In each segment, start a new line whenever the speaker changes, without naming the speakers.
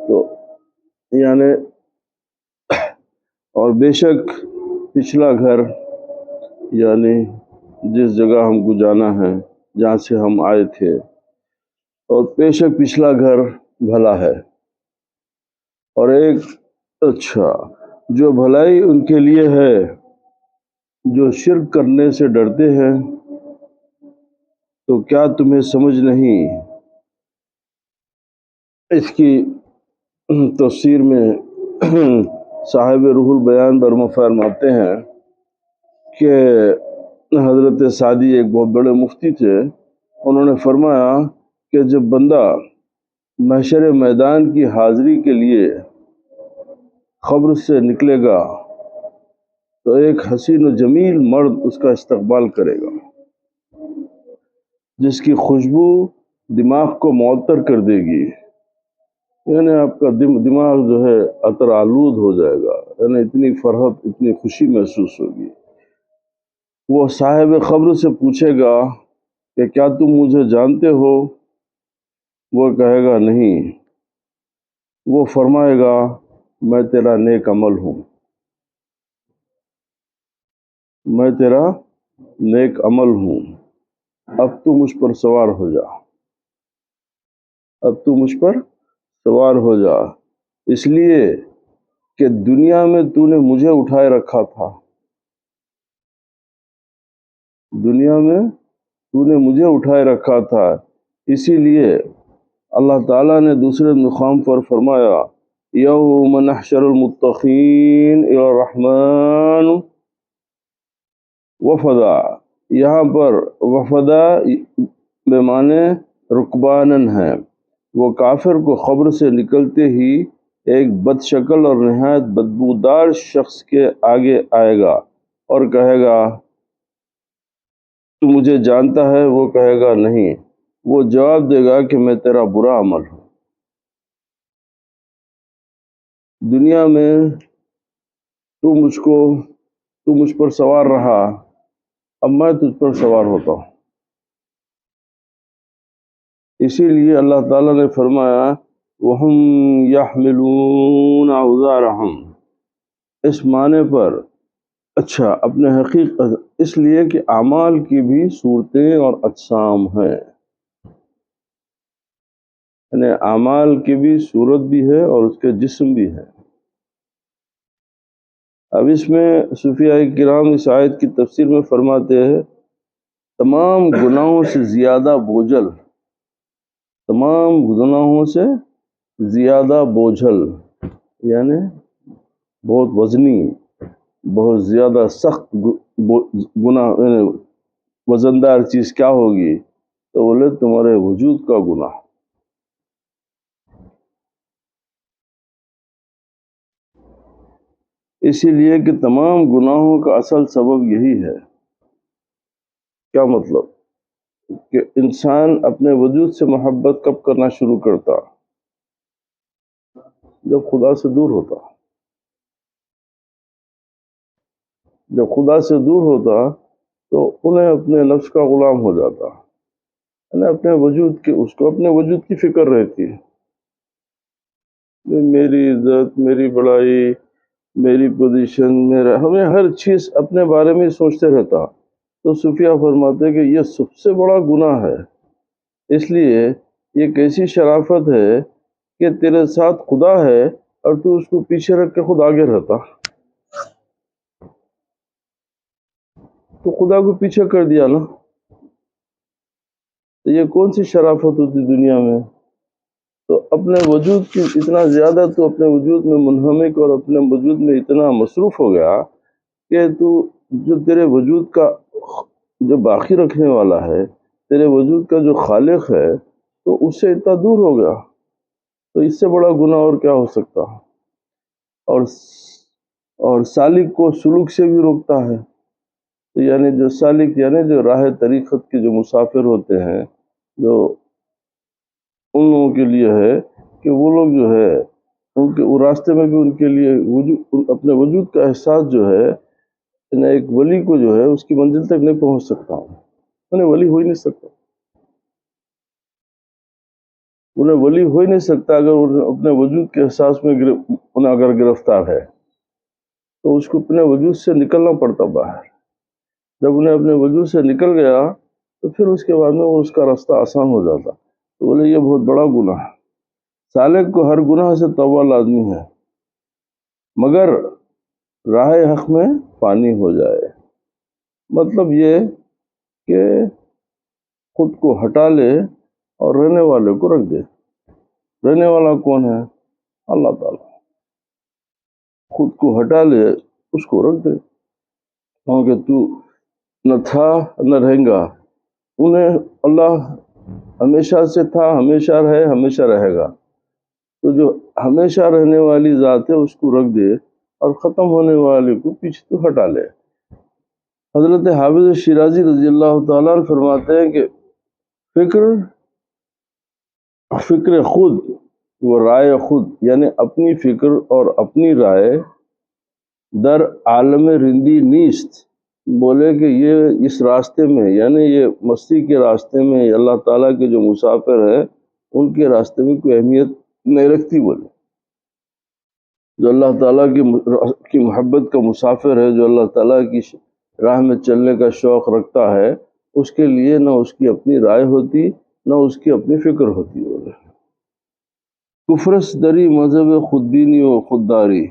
تو یعنی اور بے شک پچھلا گھر یعنی جس جگہ ہم کو جانا ہے جہاں سے ہم آئے تھے، اور بے شک پچھلا گھر بھلا ہے، اور ایک اچھا جو بھلائی ان کے لیے ہے جو شرک کرنے سے ڈرتے ہیں، تو کیا تمہیں سمجھ نہیں؟ اس کی تفسیر میں صاحب روح البیان برما فرماتے ہیں کہ حضرت سعدی ایک بہت بڑے مفتی تھے، انہوں نے فرمایا کہ جب بندہ محشر میدان کی حاضری کے لیے قبر سے نکلے گا تو ایک حسین و جمیل مرد اس کا استقبال کرے گا، جس کی خوشبو دماغ کو معطر کر دے گی، یعنی آپ کا دماغ جو ہے عطر آلود ہو جائے گا، یعنی اتنی فرحت اتنی خوشی محسوس ہوگی۔ وہ صاحب قبر سے پوچھے گا کہ کیا تم مجھے جانتے ہو؟ وہ کہے گا نہیں۔ وہ فرمائے گا میں تیرا نیک عمل ہوں، میں تیرا نیک عمل ہوں، اب تو مجھ پر سوار ہو جا، اب تو مجھ پر سوار ہو جا، اس لیے کہ دنیا میں تو نے مجھے اٹھائے رکھا تھا، دنیا میں تو نے مجھے اٹھائے رکھا تھا، اسی لیے اللہ تعالیٰ نے دوسرے مقام پر فرمایا یوم نحشر المتقین الی الرحمن وفدا۔ یہاں پر وفدا بمعنی رکبانن ہے، وہ کافر کو قبر سے نکلتے ہی ایک بد شکل اور نہایت بدبودار شخص کے آگے آئے گا اور کہے گا تو مجھے جانتا ہے؟ وہ کہے گا نہیں۔ وہ جواب دے گا کہ میں تیرا برا عمل ہوں، دنیا میں تو مجھ پر سوار رہا، اب میں تجھ پر سوار ہوتا ہوں۔ اسی لیے اللہ تعالیٰ نے فرمایا وَهُمْ يَحْمِلُونَ أَوْزَارَهُمْ، اس معنی پر اچھا اپنے حقیقت، اس لیے کہ اعمال کی بھی صورتیں اور اجسام ہیں، یعنی اعمال کی بھی صورت بھی ہے اور اس کے جسم بھی ہے۔ اب اس میں صوفیاء کرام اس آیت کی تفسیر میں فرماتے ہیں تمام گناہوں سے زیادہ بوجھل، تمام گناہوں سے زیادہ بوجھل یعنی بہت وزنی، بہت زیادہ سخت گناہ وزندار چیز کیا ہوگی؟ تو بولے تمہارے وجود کا گناہ۔ اسی لیے کہ تمام گناہوں کا اصل سبب یہی ہے۔ کیا مطلب؟ کہ انسان اپنے وجود سے محبت کب کرنا شروع کرتا؟ جب خدا سے دور ہوتا۔ جب خدا سے دور ہوتا تو انہیں اپنے نفس کا غلام ہو جاتا، یعنی اپنے وجود کی، اس کو اپنے وجود کی فکر رہتی ہے، میری عزت، میری بڑائی، میری پوزیشن، میرا، ہمیں ہر چیز اپنے بارے میں سوچتے رہتا۔ تو صوفیہ فرماتے ہیں کہ یہ سب سے بڑا گناہ ہے، اس لیے یہ کیسی شرافت ہے کہ تیرے ساتھ خدا ہے اور تو اس کو پیچھے رکھ کے خود آگے رہتا، تو خدا کو پیچھے کر دیا نا۔ تو یہ کون سی شرافت ہوتی دنیا میں؟ تو اپنے وجود کی اتنا زیادہ تو اپنے وجود میں منہمک اور اپنے وجود میں اتنا مصروف ہو گیا کہ تو جو تیرے وجود کا جو باقی رکھنے والا ہے، تیرے وجود کا جو خالق ہے، تو اس سے اتنا دور ہو گیا، تو اس سے بڑا گناہ اور کیا ہو سکتا؟ اور سالک کو سلوک سے بھی روکتا ہے، تو یعنی جو سالک یعنی جو راہ طریقت کے جو مسافر ہوتے ہیں، جو ان لوگوں کے لیے ہے کہ وہ لوگ جو ہے ان کے وہ راستے میں بھی ان کے لیے اپنے وجود کا احساس جو ہے، یعنی ایک ولی کو جو ہے اس کی منزل تک نہیں پہنچ سکتا، یعنی ولی ہو ہی نہیں سکتا۔ انہیں ولی ہو ہی نہیں سکتا اگر انہیں اپنے وجود کے احساس میں انہیں اگر گرفتار ہے تو اس کو اپنے وجود سے نکلنا پڑتا باہر. جب انہیں اپنے وجود سے نکل گیا تو پھر اس کے بعد میں وہ اس کا راستہ آسان ہو جاتا. تو بولے یہ بہت بڑا گناہ ہے. سالک کو ہر گناہ سے توبہ لازمی ہے مگر راہ حق میں فانی ہو جائے. مطلب یہ کہ خود کو ہٹا لے اور رہنے والے کو رکھ دے. رہنے والا کون ہے؟ اللہ تعالیٰ. خود کو ہٹا لے اس کو رکھ دے کیونکہ تو نہ تھا نہ رہیں گا. انہیں اللہ ہمیشہ سے تھا، ہمیشہ رہے، ہمیشہ رہے گا. تو جو ہمیشہ رہنے والی ذات ہے اس کو رکھ دے اور ختم ہونے والے کو پیچھے تو ہٹا لے. حضرت حافظ شیرازی رضی اللہ تعالیٰ عنہ فرماتے ہیں کہ فکر خود و رائے خود، یعنی اپنی فکر اور اپنی رائے در عالم رندی نیست. بولے کہ یہ اس راستے میں، یعنی یہ مستی کے راستے میں اللہ تعالیٰ کے جو مسافر ہیں ان کے راستے میں کوئی اہمیت نہیں رکھتی. بولے جو اللہ تعالیٰ کی محبت کا مسافر ہے، جو اللہ تعالیٰ کی راہ میں چلنے کا شوق رکھتا ہے، اس کے لیے نہ اس کی اپنی رائے ہوتی نہ اس کی اپنی فکر ہوتی. بولے کفرس دری مذہب خودبینی و خودداری.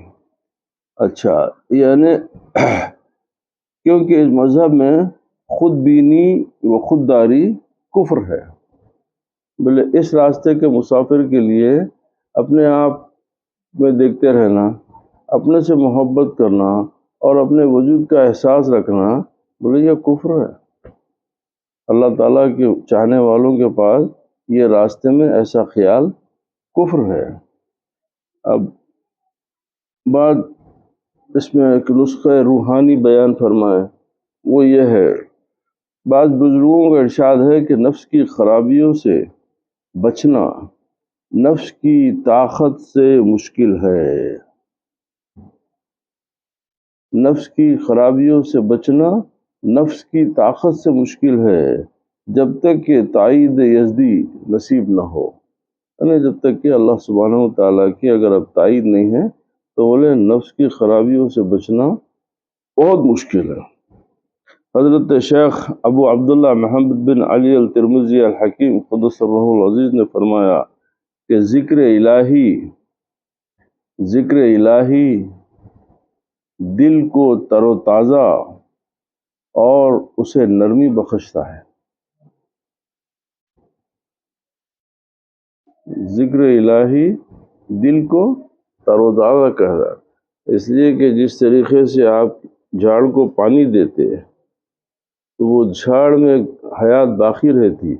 اچھا، یعنی کیونکہ اس مذہب میں خود بینی و خودداری کفر ہے. بولے اس راستے کے مسافر کے لیے اپنے آپ میں دیکھتے رہنا، اپنے سے محبت کرنا اور اپنے وجود کا احساس رکھنا، بولے یہ کفر ہے. اللہ تعالیٰ کے چاہنے والوں کے پاس یہ راستے میں ایسا خیال کفر ہے. اب بات اس میں ایک نسخہ روحانی بیان فرمائے، وہ یہ ہے، بعض بزرگوں کا ارشاد ہے کہ نفس کی خرابیوں سے بچنا نفس کی طاقت سے مشکل ہے. نفس کی خرابیوں سے بچنا نفس کی طاقت سے مشکل ہے جب تک کہ تائید یزدی نصیب نہ ہو. یعنی جب تک کہ اللہ سبحانہ و تعالیٰ کی اگر اب تائید نہیں ہے تو بولے نفس کی خرابیوں سے بچنا بہت مشکل ہے. حضرت شیخ ابو عبداللہ محمد بن علی الترمذی الحکیم قدس سرہ العزیز نے فرمایا کہ ذکر الہی دل کو تر و تازہ اور اسے نرمی بخشتا ہے. ذکر الہی دل کو تر و تازہ کہتا ہے، اس لیے کہ جس طریقے سے آپ جھاڑ کو پانی دیتے ہیں تو وہ جھاڑ میں حیات باقی رہتی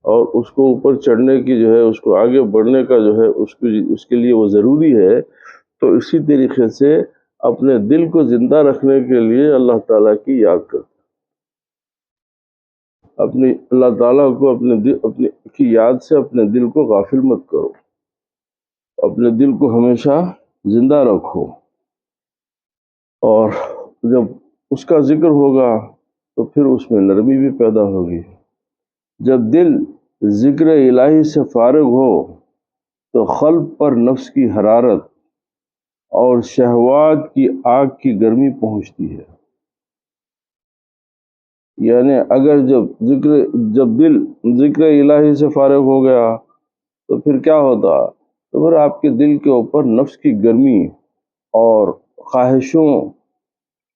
اور اس کو اوپر چڑھنے کی جو ہے، اس کو آگے بڑھنے کا جو ہے اس کے لیے وہ ضروری ہے. تو اسی طریقے سے اپنے دل کو زندہ رکھنے کے لیے اللہ تعالیٰ کی یاد کرو. اللہ تعالیٰ کو اپنے کی یاد سے اپنے دل کو غافل مت کرو، اپنے دل کو ہمیشہ زندہ رکھو. اور جب اس کا ذکر ہوگا تو پھر اس میں نرمی بھی پیدا ہوگی. جب دل ذکر الہی سے فارغ ہو تو قلب پر نفس کی حرارت اور شہوات کی آگ کی گرمی پہنچتی ہے. یعنی اگر جب دل ذکر الہی سے فارغ ہو گیا تو پھر کیا ہوتا؟ تو پھر آپ کے دل کے اوپر نفس کی گرمی اور خواہشوں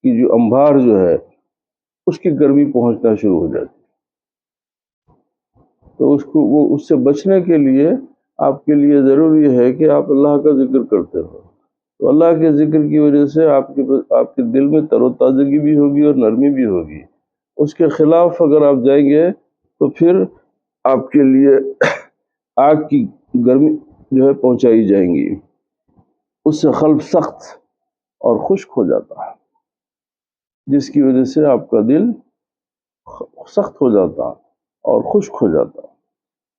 کی جو انبار جو ہے اس کی گرمی پہنچنا شروع ہو جاتی. تو اس سے بچنے کے لیے آپ کے لیے ضروری ہے کہ آپ اللہ کا ذکر کرتے ہو. تو اللہ کے ذکر کی وجہ سے آپ کے دل میں تر و تازگی بھی ہوگی اور نرمی بھی ہوگی. اس کے خلاف اگر آپ جائیں گے تو پھر آپ کے لیے آگ کی گرمی جو ہے پہنچائی جائیں گی. اس سے قلب سخت اور خشک ہو جاتا ہے، جس کی وجہ سے آپ کا دل سخت ہو جاتا اور خشک ہو جاتا.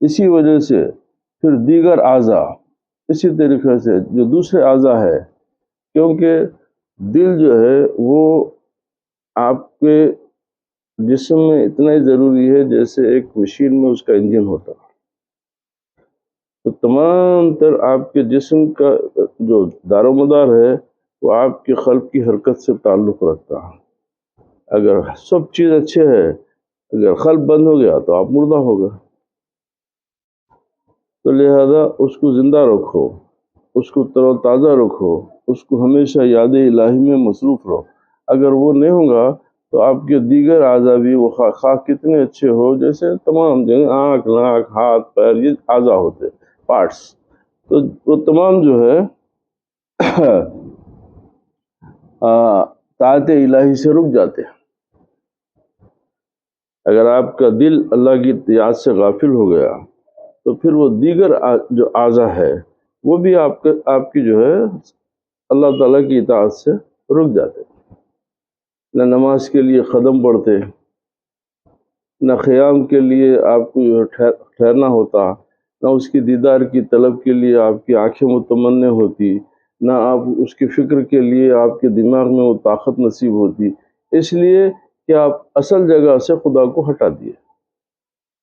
اسی وجہ سے پھر دیگر اعضاء اسی طریقے سے جو دوسرے اعضاء ہے، کیونکہ دل جو ہے وہ آپ کے جسم میں اتنا ہی ضروری ہے جیسے ایک مشین میں اس کا انجن ہوتا. تو تمام تر آپ کے جسم کا جو دار و مدار ہے وہ آپ کے قلب کی حرکت سے تعلق رکھتا ہے۔ اگر سب چیز اچھے ہے، اگر قلب بند ہو گیا تو آپ مردہ ہوگا۔ تو لہذا اس کو زندہ رکھو، اس کو تر و تازہ رکھو، اس کو ہمیشہ یاد الہی میں مصروف رہو۔ اگر وہ نہیں ہوگا تو آپ کے دیگر اعضاء بھی وہ خواہ کتنے اچھے ہو، جیسے تمام جگہ آنکھ، ناک، ہاتھ، پیر، یہ اعضاء ہوتے پارٹس، تو وہ تمام جو ہے طاعت الہی سے رک جاتے ہیں۔ اگر آپ کا دل اللہ کی یاد سے غافل ہو گیا تو پھر وہ دیگر جو اعضاء ہے وہ بھی آپ کی جو ہے اللہ تعالیٰ کی اطاعت سے رک جاتے، نہ نماز کے لیے قدم بڑھتے، نہ قیام کے لیے آپ کو ٹھہرنا ہوتا، نہ اس کی دیدار کی طلب کے لیے آپ کی آنکھیں متمنا ہوتی، نہ آپ اس کی فکر کے لیے آپ کے دماغ میں وہ طاقت نصیب ہوتی، اس لیے کہ آپ اصل جگہ سے خدا کو ہٹا دیے۔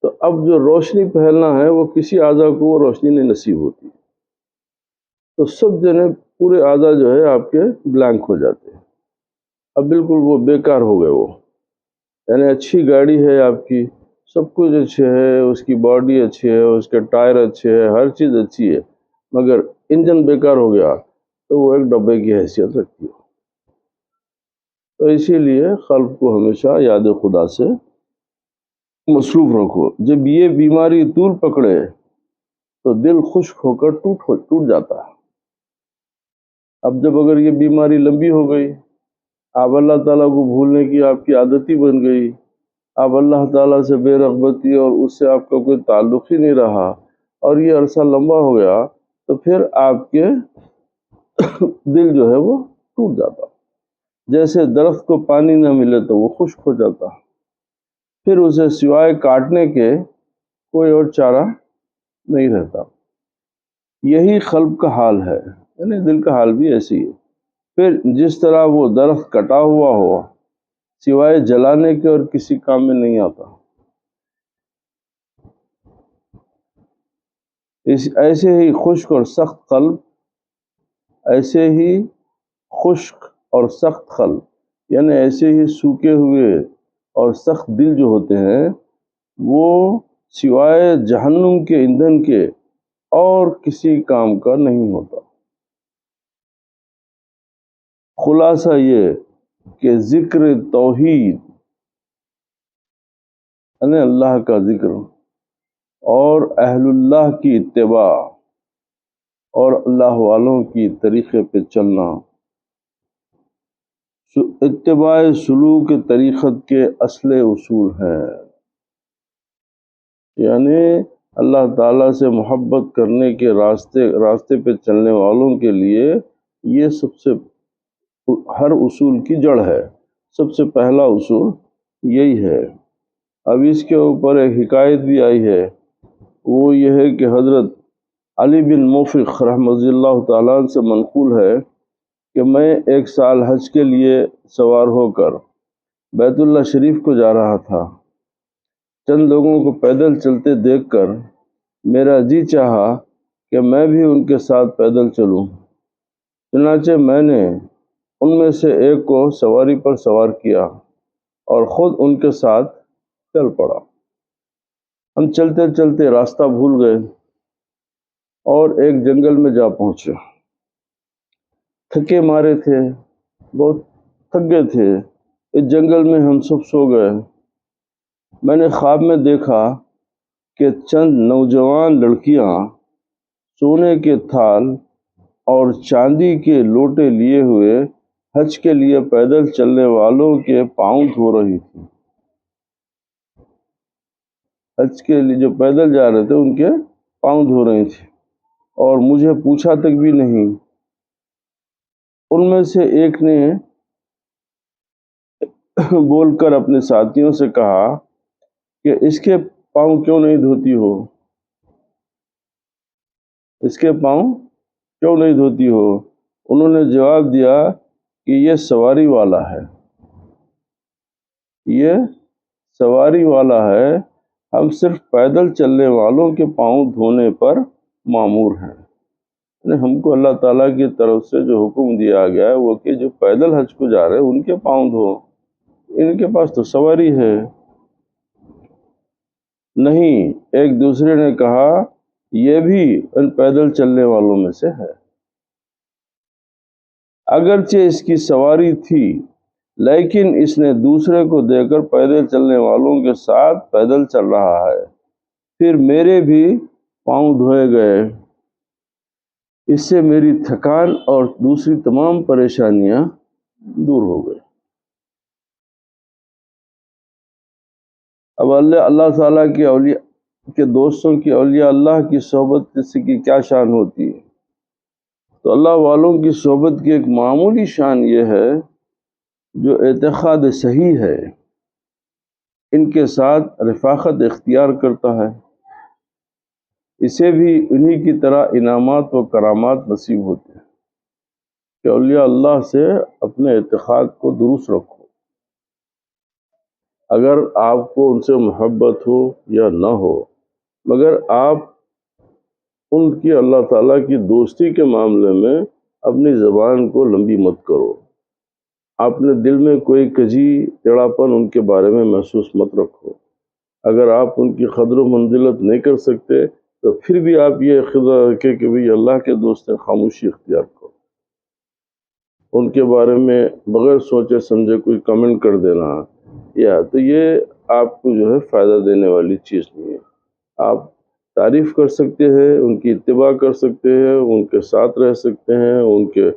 تو اب جو روشنی پھیلنا ہے وہ کسی اعضاء کو وہ روشنی نہیں نصیب ہوتی، تو سب جنے پورے اعضاء جو ہے آپ کے بلینک ہو جاتے ہیں، اب بالکل وہ بیکار ہو گئے وہ۔ یعنی اچھی گاڑی ہے آپ کی، سب کچھ اچھے ہے، اس کی باڈی اچھی ہے، اس کے ٹائر اچھے ہے، ہر چیز اچھی ہے، مگر انجن بیکار ہو گیا تو وہ ایک ڈبے کی حیثیت رکھتی ہے۔ تو اسی لیے قلب کو ہمیشہ یاد خدا سے مصروف رکھو۔ جب یہ بیماری طول پکڑے تو دل خشک ہو کر ٹوٹ جاتا ہے۔ اب جب اگر یہ بیماری لمبی ہو گئی، آپ اللہ تعالیٰ کو بھولنے کی آپ کی عادت ہی بن گئی، آپ اللہ تعالیٰ سے بے رغبتی اور اس سے آپ کا کوئی تعلق ہی نہیں رہا، اور یہ عرصہ لمبا ہو گیا، تو پھر آپ کے دل جو ہے وہ ٹوٹ جاتا، جیسے درخت کو پانی نہ ملے تو وہ خشک ہو جاتا، پھر اسے سوائے کاٹنے کے کوئی اور چارہ نہیں رہتا۔ یہی قلب کا حال ہے، یعنی دل کا حال بھی ایسی ہے۔ پھر جس طرح وہ درخت کٹا ہوا ہو، سوائے جلانے کے اور کسی کام میں نہیں آتا، ایسے ہی خشک اور سخت قلب، ایسے ہی خشک اور سخت قلب، یعنی ایسے ہی سوکھے ہوئے اور سخت دل جو ہوتے ہیں وہ سوائے جہنم کے ایندھن کے اور کسی کام کا نہیں ہوتا۔ خلاصہ یہ کہ ذکر توحید یعنی اللہ کا ذکر اور اہل اللہ کی اتباع اور اللہ والوں کی طریقے پہ چلنا، اتباع سلوک طریقت کے اصل اصول ہیں۔ یعنی اللہ تعالیٰ سے محبت کرنے کے راستے پہ چلنے والوں کے لیے یہ سب سے ہر اصول کی جڑ ہے، سب سے پہلا اصول یہی ہے۔ اب اس کے اوپر ایک حکایت بھی آئی ہے، وہ یہ ہے کہ حضرت علی بن موفق رحمۃ اللہ تعالیٰ سے منقول ہے کہ میں ایک سال حج کے لیے سوار ہو کر بیت اللہ شریف کو جا رہا تھا، چند لوگوں کو پیدل چلتے دیکھ کر میرا جی چاہا کہ میں بھی ان کے ساتھ پیدل چلوں، چنانچہ میں نے ان میں سے ایک کو سواری پر سوار کیا اور خود ان کے ساتھ چل پڑا۔ ہم چلتے چلتے راستہ بھول گئے اور ایک جنگل میں جا پہنچے، تھکے مارے تھے، بہت تھک گئے تھے، اس جنگل میں ہم سب سو گئے۔ میں نے خواب میں دیکھا کہ چند نوجوان لڑکیاں سونے کے تھال اور چاندی کے لوٹے لیے ہوئے حج کے لیے پیدل چلنے والوں کے پاؤں دھو رہی تھی۔ حج کے لیے جو پیدل جا رہے تھے ان کے پاؤں دھو رہی تھی، اور مجھے پوچھا تک بھی نہیں۔ ان میں سے ایک نے بول کر اپنے ساتھیوں سے کہا کہ اس کے پاؤں کیوں نہیں دھوتی ہو، اس کے پاؤں کیوں نہیں دھوتی ہو؟ انہوں نے جواب دیا کہ یہ سواری والا ہے، یہ سواری والا ہے، ہم صرف پیدل چلنے والوں کے پاؤں دھونے پر معمور ہیں۔ یعنی ہم کو اللہ تعالیٰ کی طرف سے جو حکم دیا گیا ہے وہ کہ جو پیدل حج کو جا رہے ہیں ان کے پاؤں دھو، ان کے پاس تو سواری ہے نہیں۔ ایک دوسرے نے کہا یہ بھی ان پیدل چلنے والوں میں سے ہے، اگرچہ اس کی سواری تھی لیکن اس نے دوسرے کو دے کر پیدل چلنے والوں کے ساتھ پیدل چل رہا ہے، پھر میرے بھی پاؤں دھوئے گئے، اس سے میری تھکان اور دوسری تمام پریشانیاں دور ہو گئی۔ اب اللہ تعالیٰ کے اولیاء کے دوستوں کی، اولیاء اللہ کی صحبت کی کیا شان ہوتی ہے؟ تو اللہ والوں کی صحبت کی ایک معمولی شان یہ ہے جو اعتقاد صحیح ہے ان کے ساتھ رفاقت اختیار کرتا ہے، اسے بھی انہی کی طرح انعامات و کرامات نصیب ہوتے ہیں کہ اولیاء اللہ سے اپنے اعتقاد کو درست رکھو۔ اگر آپ کو ان سے محبت ہو یا نہ ہو، مگر آپ ان کی اللہ تعالیٰ کی دوستی کے معاملے میں اپنی زبان کو لمبی مت کرو، اپنے دل میں کوئی کجی ٹیڑھاپن ان کے بارے میں محسوس مت رکھو۔ اگر آپ ان کی قدر و منزلت نہیں کر سکتے تو پھر بھی آپ یہ خدا رکھیں کہ بھی اللہ کے دوست ہیں، خاموشی اختیار کرو۔ ان کے بارے میں بغیر سوچے سمجھے کوئی کمنٹ کر دینا یا تو یہ آپ کو جو ہے فائدہ دینے والی چیز نہیں ہے۔ آپ تعریف کر سکتے ہیں، ان کی اتباع کر سکتے ہیں، ان کے ساتھ رہ سکتے ہیں، ان کے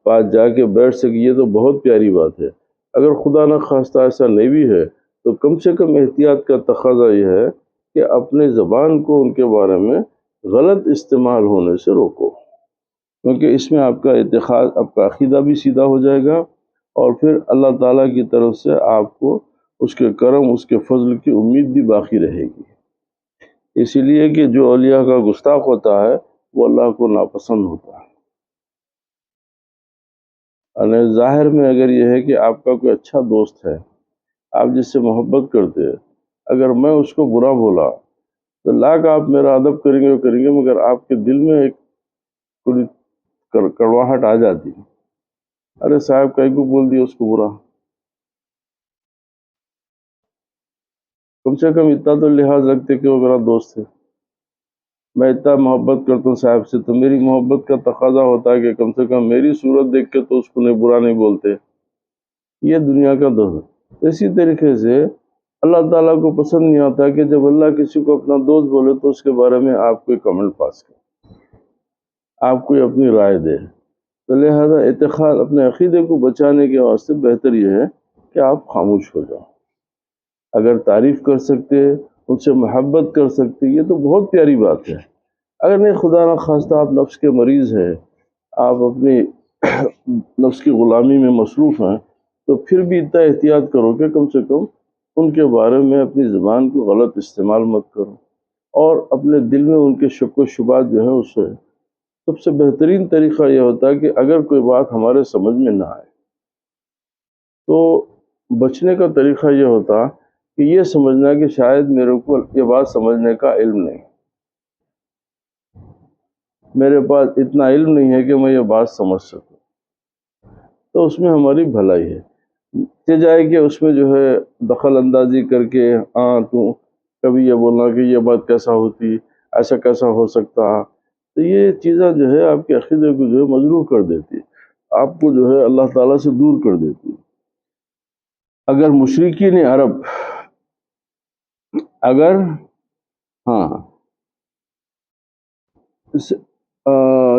پاس جا کے بیٹھ سکے، یہ تو بہت پیاری بات ہے۔ اگر خدا نہ خواستہ ایسا نہیں بھی ہے تو کم سے کم احتیاط کا تقاضا یہ ہے کہ اپنے زبان کو ان کے بارے میں غلط استعمال ہونے سے روکو، کیونکہ اس میں آپ کا اعتقاد، آپ کا عقیدہ بھی سیدھا ہو جائے گا، اور پھر اللہ تعالیٰ کی طرف سے آپ کو اس کے کرم، اس کے فضل کی امید بھی باقی رہے گی۔ اسی لیے کہ جو اولیاء کا گستاخ ہوتا ہے وہ اللہ کو ناپسند ہوتا ہے۔ یعنی ظاہر میں اگر یہ ہے کہ آپ کا کوئی اچھا دوست ہے، آپ جس سے محبت کرتے ہیں، اگر میں اس کو برا بولا تو لاکھ آپ میرا ادب کریں گے کریں گے، مگر آپ کے دل میں ایک تھوڑی کڑواہٹ آ جاتی، ارے صاحب کہیں کو بول دیا اس کو برا۔ کم سے کم اتنا تو لحاظ رکھتے کہ وہ میرا دوست ہے، میں اتنا محبت کرتا ہوں صاحب سے، تو میری محبت کا تقاضا ہوتا ہے کہ کم سے کم میری صورت دیکھ کے تو اس کو برا نہیں بولتے۔ یہ دنیا کا دوست ہے۔ اسی طریقے سے اللہ تعالیٰ کو پسند نہیں آتا کہ جب اللہ کسی کو اپنا دوست بولے تو اس کے بارے میں آپ کوئی کمنٹ پاس کرے، آپ کوئی اپنی رائے دے۔ تو لہذا اعتقاد، اپنے عقیدے کو بچانے کے واسطے بہتر یہ ہے کہ آپ خاموش ہو جاؤ۔ اگر تعریف کر سکتے، ان سے محبت کر سکتے، یہ تو بہت پیاری بات ہے۔ اگر نہیں، خدا نہ خواستہ آپ نفس کے مریض ہیں، آپ اپنی نفس کی غلامی میں مصروف ہیں، تو پھر بھی اتنا احتیاط کرو کہ کم سے کم ان کے بارے میں اپنی زبان کو غلط استعمال مت کرو، اور اپنے دل میں ان کے شک و شبہات جو ہیں اس سے سب سے بہترین طریقہ یہ ہوتا ہے کہ اگر کوئی بات ہمارے سمجھ میں نہ آئے تو بچنے کا طریقہ یہ ہوتا کہ یہ سمجھنا کہ شاید میرے کو یہ بات سمجھنے کا علم نہیں، میرے پاس اتنا علم نہیں ہے کہ میں یہ بات سمجھ سکوں، تو اس میں ہماری بھلائی ہے۔ یہ جائے کہ اس میں جو ہے دخل اندازی کر کے تو کبھی یہ بولنا کہ یہ بات کیسا ہوتی، ایسا کیسا ہو سکتا، تو یہ چیزیں جو ہے آپ کے عقیدے کو جو ہے مجروح کر دیتی، آپ کو جو ہے اللہ تعالیٰ سے دور کر دیتی۔ اگر مشرکین عرب اگر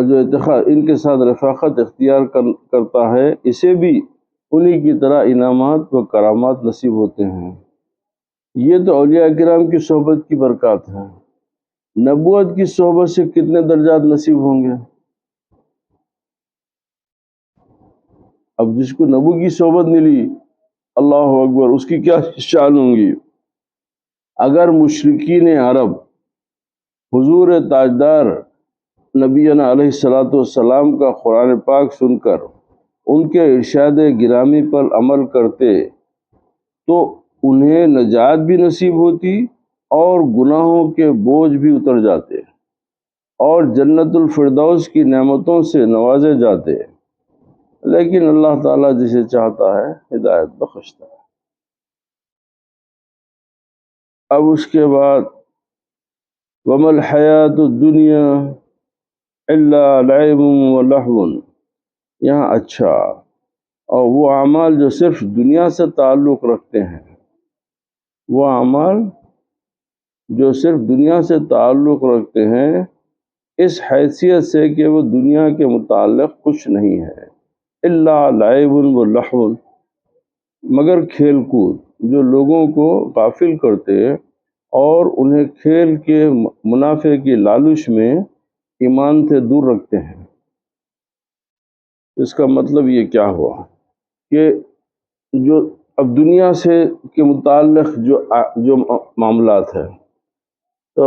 جو اتخاذ ان کے ساتھ رفاقت اختیار کرتا ہے، اسے بھی انہی کی طرح انعامات و کرامات نصیب ہوتے ہیں۔ یہ تو اولیاء کرام کی صحبت کی برکات ہے۔ نبوت کی صحبت سے کتنے درجات نصیب ہوں گے؟ اب جس کو نبو کی صحبت ملی، اللہ اکبر، اس کی کیا شان ہوں گی۔ اگر مشرکین عرب حضور تاجدار نبینا علیہ السلام کا قرآن پاک سن کر ان کے ارشاد گرامی پر عمل کرتے تو انہیں نجات بھی نصیب ہوتی اور گناہوں کے بوجھ بھی اتر جاتے، اور جنت الفردوس کی نعمتوں سے نوازے جاتے، لیکن اللہ تعالیٰ جسے چاہتا ہے ہدایت بخشتا ہے۔ اب اس کے بعد وَمَا الْحَيَاةُ الدُّنْيَا إِلَّا لَعِبٌ وَلَهْوٌ، یہاں اچھا، اور وہ اعمال جو صرف دنیا سے تعلق رکھتے ہیں، وہ اعمال جو صرف دنیا سے تعلق رکھتے ہیں اس حیثیت سے کہ وہ دنیا کے متعلق کچھ نہیں ہے، الا لعب و لہو، مگر کھیل کود جو لوگوں کو غافل کرتے اور انہیں کھیل کے منافع کی لالچ میں ایمان سے دور رکھتے ہیں۔ اس کا مطلب یہ کیا ہوا کہ جو اب دنیا سے کے متعلق جو معاملات ہیں، تو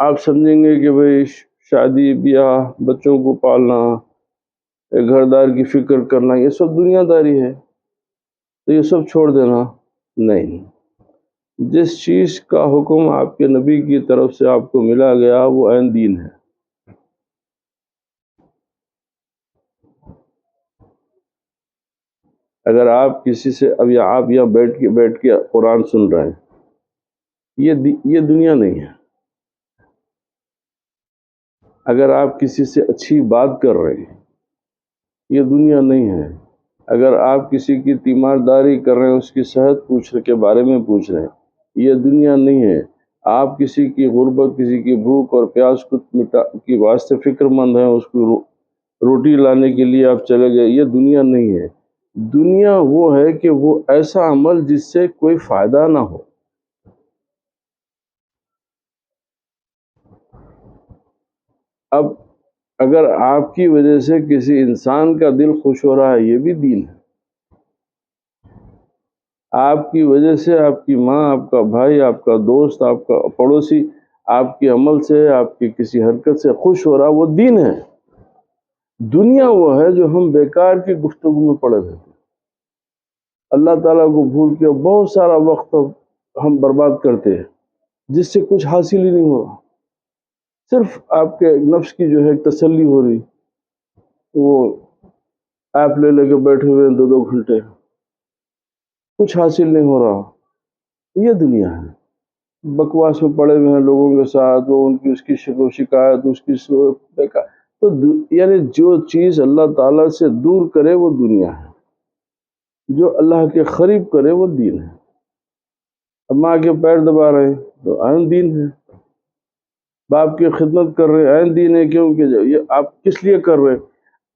آپ سمجھیں گے کہ بھئی شادی بیاہ، بچوں کو پالنا، گھر دار کی فکر کرنا، یہ سب دنیا داری ہے، تو یہ سب چھوڑ دینا۔ نہیں، جس چیز کا حکم آپ کے نبی کی طرف سے آپ کو ملا گیا وہ عین دین ہے۔ اگر آپ کسی سے اب آپ یہاں بیٹھ کے قرآن سن رہے ہیں، یہ دنیا نہیں ہے۔ اگر آپ کسی سے اچھی بات کر رہے ہیں، یہ دنیا نہیں ہے۔ اگر آپ کسی کی تیمارداری کر رہے ہیں، اس کی صحت کے بارے میں پوچھ رہے ہیں، یہ دنیا نہیں ہے۔ آپ کسی کی غربت، کسی کی بھوک اور پیاس کی واسطے فکر مند ہیں، اس کو روٹی لانے کے لیے آپ چلے گئے، یہ دنیا نہیں ہے۔ دنیا وہ ہے کہ وہ ایسا عمل جس سے کوئی فائدہ نہ ہو۔ اب اگر آپ کی وجہ سے کسی انسان کا دل خوش ہو رہا ہے، یہ بھی دین ہے۔ آپ کی وجہ سے آپ کی ماں، آپ کا بھائی، آپ کا دوست، آپ کا پڑوسی آپ کے عمل سے، آپ کی کسی حرکت سے خوش ہو رہا، وہ دین ہے۔ دنیا وہ ہے جو ہم بیکار کی گفتگو میں پڑے رہتے ہیں، اللہ تعالیٰ کو بھول کے بہت سارا وقت ہم برباد کرتے ہیں جس سے کچھ حاصل ہی نہیں ہو رہا، صرف آپ کے نفس کی جو ہے تسلی ہو رہی، وہ ایپ لے کے بیٹھے ہوئے 2 گھنٹے، کچھ حاصل نہیں ہو رہا۔ یہ دنیا ہے، بکواس میں پڑے ہوئے ہیں لوگوں کے ساتھ، وہ ان کی اس کی شکایت، اس کی بیکار۔ تو یعنی جو چیز اللہ تعالیٰ سے دور کرے وہ دنیا ہے، جو اللہ کے قریب کرے وہ دین ہے۔ اب ماں کے پیر دبا رہے ہیں تو عین دین ہے، باپ کی خدمت کر رہے ہیں عین دین ہے، کیونکہ یہ آپ کس لیے کر رہے ہیں؟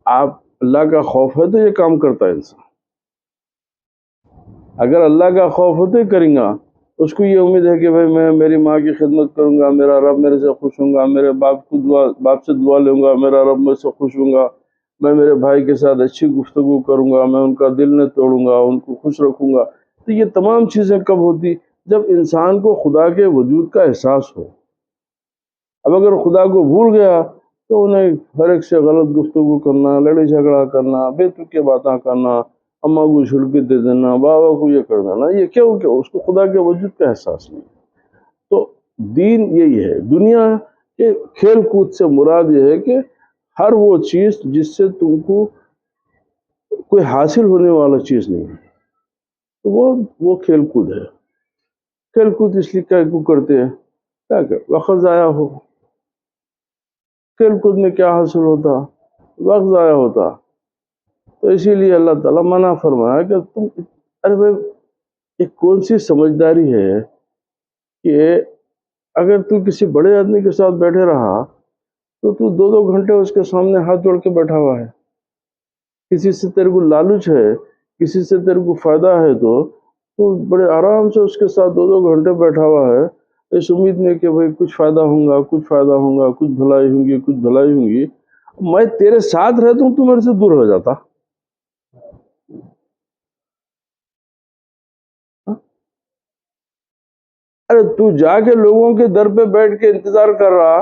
آپ اللہ کا خوف ہے تو یہ کام کرتا ہے انسان۔ اگر اللہ کا خوف ہو تو ہی کریں گا، اس کو یہ امید ہے کہ بھائی میں میری ماں کی خدمت کروں گا، میرا رب میرے سے خوش ہوں گا، میرے باپ سے دعا لوں گا، میرا رب مجھ سے خوش ہوں گا، میں میرے بھائی کے ساتھ اچھی گفتگو کروں گا، میں ان کا دل نہ توڑوں گا، ان کو خوش رکھوں گا۔ تو یہ تمام چیزیں کب ہوتی؟ جب انسان کو خدا کے وجود کا احساس ہو۔ اب اگر خدا کو بھول گیا تو انہیں ہر ایک سے غلط گفتگو کرنا، لڑائی جھگڑا کرنا، بے تک باتیں کرنا، اماں کو چھڑکے دے دینا، بابا کو یہ کر دینا، یہ کیوں کہ اس کو خدا کے وجود کا احساس نہیں۔ تو دین یہی ہے۔ دنیا کے کھیل کود سے مراد یہ ہے کہ ہر وہ چیز جس سے تم کو کوئی حاصل ہونے والا چیز نہیں ہے، وہ کھیل کود ہے۔ کھیل کود اس لیے کیا کرتے ہیں تاکہ وقت ضائع ہو۔ کھیل کود میں کیا حاصل ہوتا؟ وقت ضائع ہوتا۔ تو اسی لیے اللہ تعالیٰ منع فرمایا کہ تم، ارے بھائی یہ کون سی سمجھداری ہے کہ اگر تو کسی بڑے آدمی کے ساتھ بیٹھے رہا تو 2 گھنٹے اس کے سامنے ہاتھ جوڑ کے بیٹھا ہوا ہے، کسی سے تیرے کو لالچ ہے، کسی سے تیرے کو فائدہ ہے، تو بڑے آرام سے اس کے ساتھ 2 گھنٹے بیٹھا ہوا ہے، اس امید میں کہ بھئی کچھ فائدہ ہوگا، کچھ فائدہ ہوگا، کچھ بھلائی ہوگی، کچھ بھلائی ہوگی۔ میں تیرے ساتھ رہتا ہوں تو میرے سے دور ہو جاتا۔ ارے تو جا کے لوگوں کے در پہ بیٹھ کے انتظار کر رہا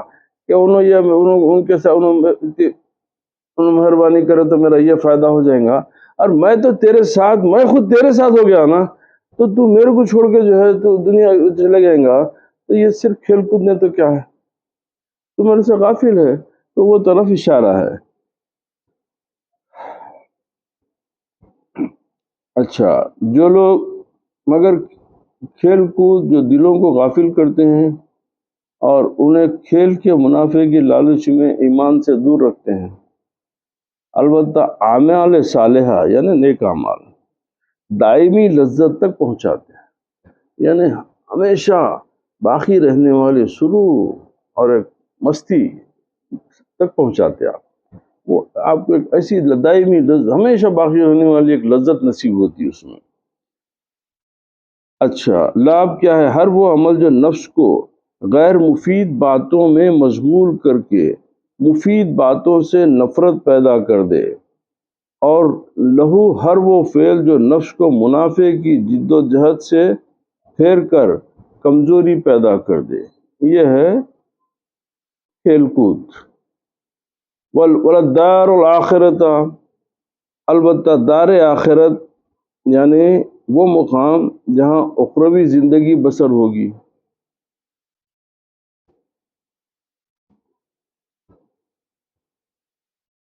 کہ ان کے ساتھ انہوں مہربانی کرے تو میرا یہ فائدہ ہو جائے گا، اور میں تو تیرے ساتھ، میں خود تیرے ساتھ ہو گیا نا، تو میرے کو چھوڑ کے جو ہے تو دنیا چلے جائے گا، تو یہ صرف کھیل کود نے تو کیا ہے؟ تمہارے سے غافل ہے، تو وہ طرف اشارہ ہے۔ اچھا، جو لوگ مگر کھیل کود جو دلوں کو غافل کرتے ہیں اور انہیں کھیل کے منافع کی لالچ میں ایمان سے دور رکھتے ہیں، البتہ اعمال صالحہ یعنی نیک اعمال دائمی لذت تک پہنچاتے ہیں، یعنی ہمیشہ باقی رہنے والے سرور اور ایک مستی تک پہنچاتے ہیں۔ وہ آپ کو ایک ایسی دائمی لذت، ہمیشہ باقی رہنے والی ایک لذت نصیب ہوتی ہے اس میں۔ اچھا، لابھ کیا ہے؟ ہر وہ عمل جو نفس کو غیر مفید باتوں میں مشغول کر کے مفید باتوں سے نفرت پیدا کر دے، اور لہو ہر وہ فعل جو نفس کو منافع کی جد و جہد سے پھیر کر کمزوری پیدا کر دے، یہ ہے کھیل کود۔ والدار الآخرت، البتہ دار آخرت یعنی وہ مقام جہاں اخروی زندگی بسر ہوگی،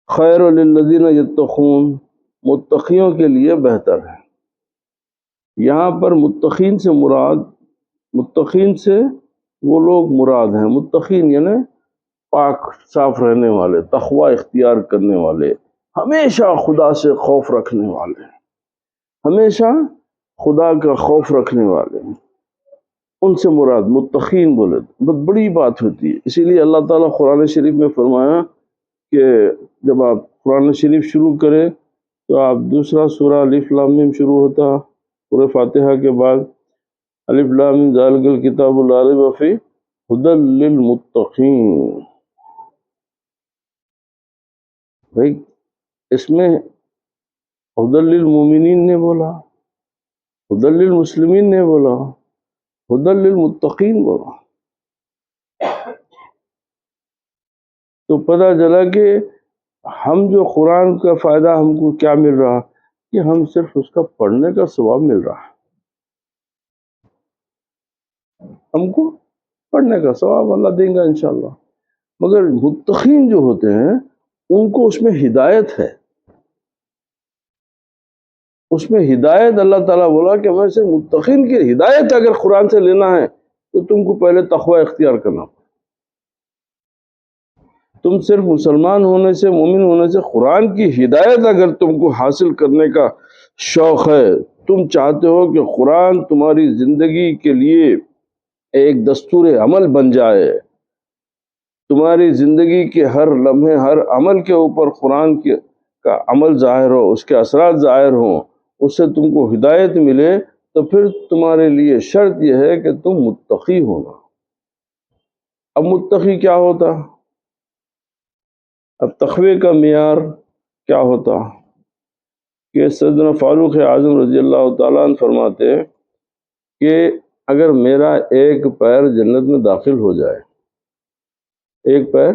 خیر للذین یتقون، متقیوں کے لیے بہتر ہے۔ یہاں پر متقین سے مراد، متقین سے وہ لوگ مراد ہیں، متقین یعنی پاک صاف رہنے والے، تقوی اختیار کرنے والے، ہمیشہ خدا سے خوف رکھنے والے، ہمیشہ خدا کا خوف رکھنے والے، ان سے مراد متقین بولے بہت بڑی بات ہوتی ہے۔ اسی لیے اللہ تعالیٰ قرآن شریف میں فرمایا کہ جب آپ قرآن شریف شروع کریں تو آپ دوسرا سورہ الف لام میم شروع ہوتا پورے فاتحہ کے بعد، الف لام میم ذالک الکتاب لا ریب فیہ ھدی للمتقین۔ بھائی اس میں ھدی للمومنین نے بولا، ھدی للمسلمین نے بولا، ھدی للمتقین بولا، تو پتہ چلا کہ ہم جو قرآن کا فائدہ ہم کو کیا مل رہا کہ ہم صرف اس کا پڑھنے کا ثواب مل رہا، ہم کو پڑھنے کا ثواب اللہ دیں گا انشاءاللہ۔ مگر متقین جو ہوتے ہیں ان کو اس میں ہدایت ہے، اس میں ہدایت اللہ تعالیٰ بولا کہ ویسے متقین کی ہدایت اگر قرآن سے لینا ہے تو تم کو پہلے تقوی اختیار کرنا، تم صرف مسلمان ہونے سے، مومن ہونے سے قرآن کی ہدایت اگر تم کو حاصل کرنے کا شوق ہے، تم چاہتے ہو کہ قرآن تمہاری زندگی کے لیے ایک دستور عمل بن جائے، تمہاری زندگی کے ہر لمحے ہر عمل کے اوپر قرآن کا عمل ظاہر ہو، اس کے اثرات ظاہر ہوں، اس سے تم کو ہدایت ملے، تو پھر تمہارے لیے شرط یہ ہے کہ تم متقی ہونا۔ اب متقی کیا ہوتا؟ اب تقوی کا معیار کیا ہوتا کہ سیدنا فاروق اعظم رضی اللہ تعالیٰ عنہ فرماتے ہیں کہ اگر میرا ایک پیر جنت میں داخل ہو جائے، ایک پیر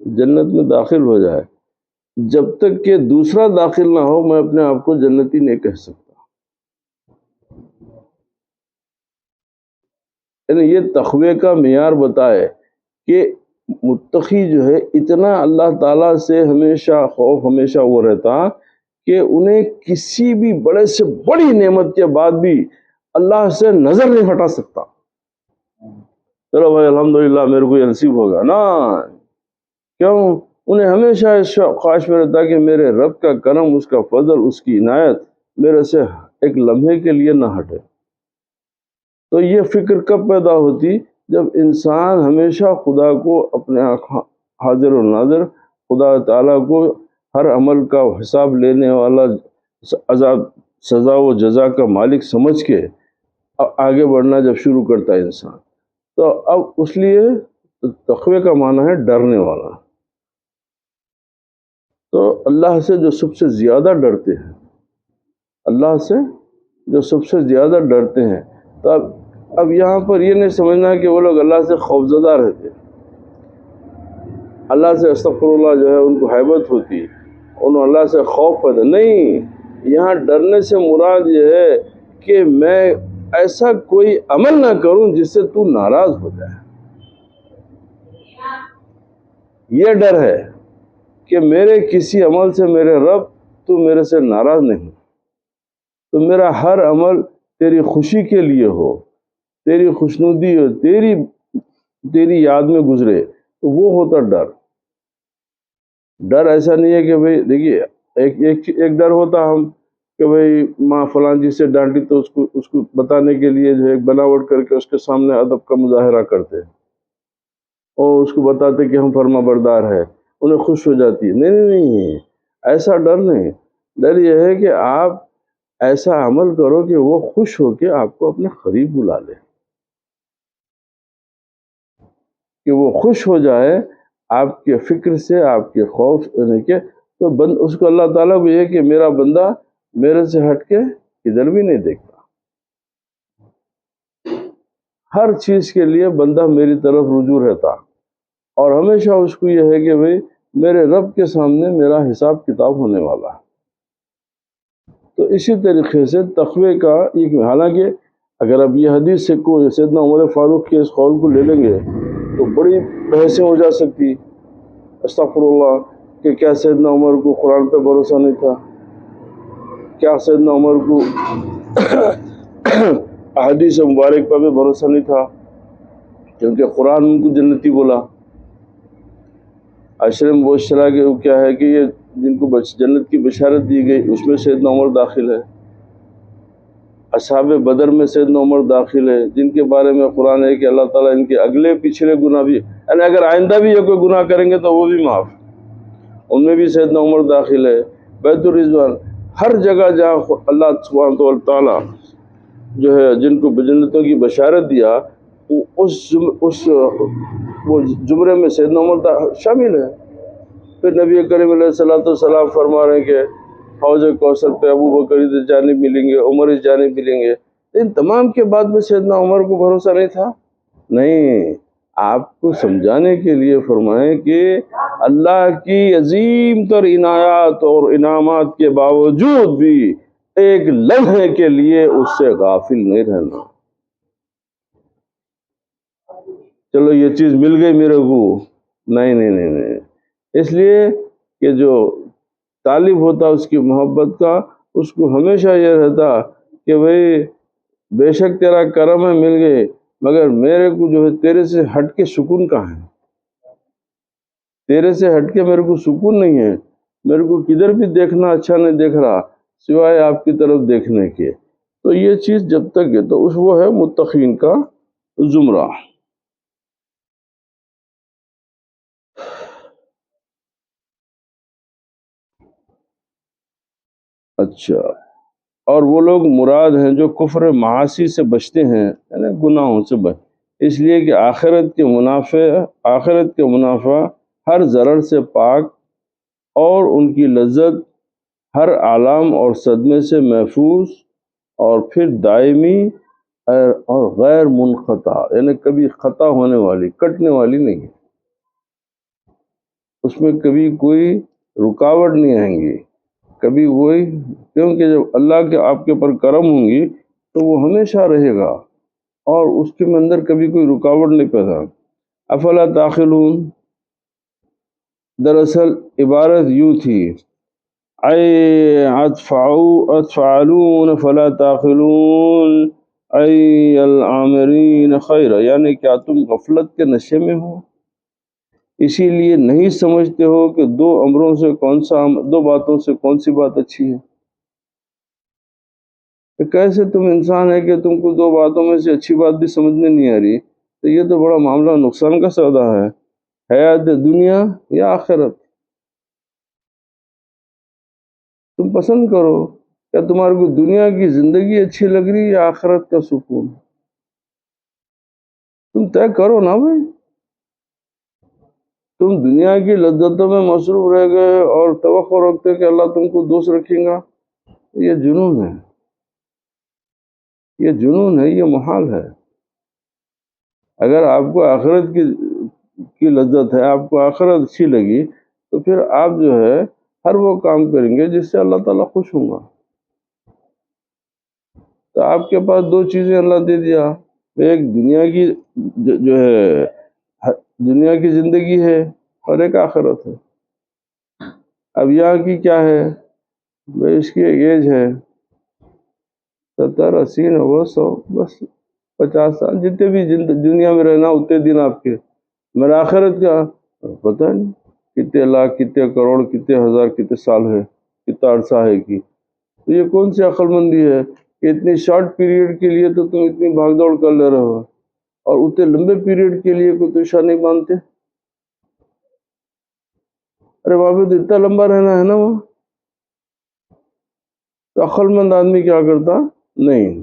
جنت میں داخل ہو جائے، جب تک کہ دوسرا داخل نہ ہو میں اپنے آپ کو جنتی نہیں کہہ سکتا۔ یعنی یہ تقوی کا معیار بتائے کہ متقی جو ہے اتنا اللہ تعالیٰ سے ہمیشہ خوف، ہمیشہ وہ رہتا کہ انہیں کسی بھی بڑے سے بڑی نعمت کے بعد بھی اللہ سے نظر نہیں ہٹا سکتا۔ چلو بھائی الحمدللہ میرے کو یہ نصیب ہوگا نا، کیوں؟ انہیں ہمیشہ اس خواہش میں رہتا کہ میرے رب کا کرم، اس کا فضل، اس کی عنایت میرے سے ایک لمحے کے لیے نہ ہٹے۔ تو یہ فکر کب پیدا ہوتی؟ جب انسان ہمیشہ خدا کو اپنے حاضر و ناظر، خدا تعالیٰ کو ہر عمل کا حساب لینے والا، عذاب سزا و جزا کا مالک سمجھ کے آگے بڑھنا جب شروع کرتا ہے انسان، تو اب اس لیے تقوی کا معنی ہے ڈرنے والا۔ تو اللہ سے جو سب سے زیادہ ڈرتے ہیں، اللہ سے جو سب سے زیادہ ڈرتے ہیں، تو اب یہاں پر یہ نہیں سمجھنا کہ وہ لوگ اللہ سے خوفزدہ رہتے، اللہ سے استغفر اللہ جو ہے ان کو ہیبت ہوتی، انہوں اللہ سے خوف پیدا نہیں۔ یہاں ڈرنے سے مراد یہ ہے کہ میں ایسا کوئی عمل نہ کروں جس سے تو ناراض ہو جائے، یہ ڈر ہے کہ میرے کسی عمل سے میرے رب تو میرے سے ناراض نہیں، تو میرا ہر عمل تیری خوشی کے لیے ہو، تیری خوشنودی ہو، تیری یاد میں گزرے، تو وہ ہوتا ڈر۔ ڈر ایسا نہیں ہے کہ بھئی دیکھیے ایک ڈر ہوتا ہم کہ بھئی ماں فلاں جی سے ڈانٹی تو اس کو بتانے کے لیے جو ہے ایک بناوٹ کر کے اس کے سامنے ادب کا مظاہرہ کرتے اور اس کو بتاتے کہ ہم فرما بردار ہے، انہیں خوش ہو جاتی ہے۔ نہیں نہیں نہیں، ایسا ڈر نہیں، ڈر یہ ہے کہ آپ ایسا عمل کرو کہ وہ خوش ہو کے آپ کو اپنے قریب بلا لے، کہ وہ خوش ہو جائے آپ کے فکر سے، آپ کے خوف کے، تو اس کو اللہ تعالیٰ کو یہ کہ میرا بندہ میرے سے ہٹ کے ادھر بھی نہیں دیکھتا، ہر چیز کے لیے بندہ میری طرف رجوع رہتا، اور ہمیشہ اس کو یہ ہے کہ بھئی میرے رب کے سامنے میرا حساب کتاب ہونے والا ہے۔ تو اسی طریقے سے تقوی کا حالانکہ اگر اب یہ حدیث سے کوئی سیدنا عمر فاروق کے اس قول کو لے لیں گے تو بڑی بحثیں ہو جا سکتی، استغفر اللہ، کہ کیا سیدنا عمر کو قرآن پہ بھروسہ نہیں تھا، کیا سیدنا عمر کو احادیث مبارک پہ بھی بھروسہ نہیں تھا، کیونکہ قرآن ان کو جنتی بولا۔ عشر مبشرہ کے کیا ہے کہ یہ جن کو جنت کی بشارت دی گئی اس میں سیدنا عمر داخل ہے، اصحاب بدر میں سیدنا عمر داخل ہے، جن کے بارے میں قرآن ہے کہ اللہ تعالیٰ ان کے اگلے پچھلے گناہ بھی، یعنی اگر آئندہ بھی یہ کوئی گناہ کریں گے تو وہ بھی معاف، ان میں بھی سیدنا عمر داخل ہے۔ بیت الرضوان، ہر جگہ جہاں اللہ سبحانہ و تعالیٰ جو ہے جن کو جنتوں کی بشارت دیا اس وہ زمرے میں سیدنا عمر شامل ہے۔ پھر نبی کریم علیہ السلام فرما رہے ہیں کہ حوض کوثر پہ ابو بکر اس جانب ملیں گے، عمر اس جانب ملیں گے، ان تمام کے بعد میں سیدنا عمر کو بھروسہ نہیں تھا؟ نہیں، آپ کو سمجھانے کے لیے فرمائیں کہ اللہ کی عظیم تر عنایات اور انعامات کے باوجود بھی ایک لمحے کے لیے اس سے غافل نہیں رہنا۔ چلو یہ چیز مل گئی میرے کو، نہیں نہیں نہیں نہیں، اس لیے کہ جو طالب ہوتا اس کی محبت کا، اس کو ہمیشہ یہ رہتا کہ بھئی بے شک تیرا کرم ہے مل گئے، مگر میرے کو جو ہے تیرے سے ہٹ کے سکون کہاں ہے، تیرے سے ہٹ کے میرے کو سکون نہیں ہے، میرے کو کدھر بھی دیکھنا اچھا نہیں دیکھ رہا سوائے آپ کی طرف دیکھنے کے۔ تو یہ چیز جب تک ہے تو وہ ہے متقین کا زمرہ۔ اچھا، اور وہ لوگ مراد ہیں جو کفر معاصی سے بچتے ہیں، یعنی گناہوں سے اس لیے کہ آخرت کے منافع ہر ضرر سے پاک، اور ان کی لذت ہر آلام اور صدمے سے محفوظ، اور پھر دائمی اور غیر منقطع، یعنی کبھی خطا ہونے والی، کٹنے والی نہیں ہے، اس میں کبھی کوئی رکاوٹ نہیں آئیں گی، کبھی وہی، کیونکہ جب اللہ کے آپ کے پر کرم ہوں گی تو وہ ہمیشہ رہے گا اور اس کے اندر کبھی کوئی رکاوٹ نہیں پیدا۔ افلا تعقلون، دراصل عبارت یوں تھی، اے اتفعلون فلا تعقلون اے العامرین خیر، یعنی کیا تم غفلت کے نشے میں ہو، اسی لیے نہیں سمجھتے ہو کہ دو باتوں سے کون سی بات اچھی ہے؟ کہ کیسے تم انسان ہے کہ تم کو دو باتوں میں سے اچھی بات بھی سمجھ میں نہیں آ رہی؟ تو یہ تو بڑا معاملہ نقصان کا سودا ہے، حیات دنیا یا آخرت، تم پسند کرو، کیا تمہارے کو دنیا کی زندگی اچھی لگ رہی یا آخرت کا سکون؟ تم طے کرو نا بھائی، تم دنیا کی لذتوں میں مصروف رہ گئے اور توقع رکھتے کہ اللہ تم کو دوست رکھیں گا، یہ جنون ہے، یہ جنون ہے، یہ محال ہے۔ اگر آپ کو آخرت کی لذت ہے، آپ کو آخرت اچھی لگی، تو پھر آپ جو ہے ہر وہ کام کریں گے جس سے اللہ تعالیٰ خوش ہوں گا۔ تو آپ کے پاس دو چیزیں اللہ دے دیا، ایک دنیا کی جو ہے دنیا کی زندگی ہے، اور ایک آخرت ہے۔ اب یہاں کی کیا ہے بھائی، اس کی ایج ہے 70 80 90 100، بس 50 سال، جتنے بھی دنیا میں رہنا اتنے دن آپ کے۔ میرا آخرت کا پتہ نہیں کتنے لاکھ، کتنے کروڑ، کتنے ہزار، کتنے سال ہے، کتنا عرصہ ہے کی۔ تو یہ کون سی عقل مندی ہے کہ اتنی شارٹ پیریڈ کے لیے تو تم اتنی بھاگ دوڑ کر لے رہے ہو، اور اتنے لمبے پیریڈ کے لیے کوئی توشہ نہیں مانتے؟ ارے وہاں پہ تو اتنا لمبا رہنا ہے نا وہاں، تو عقل مند آدمی کیا کرتا؟ نہیں۔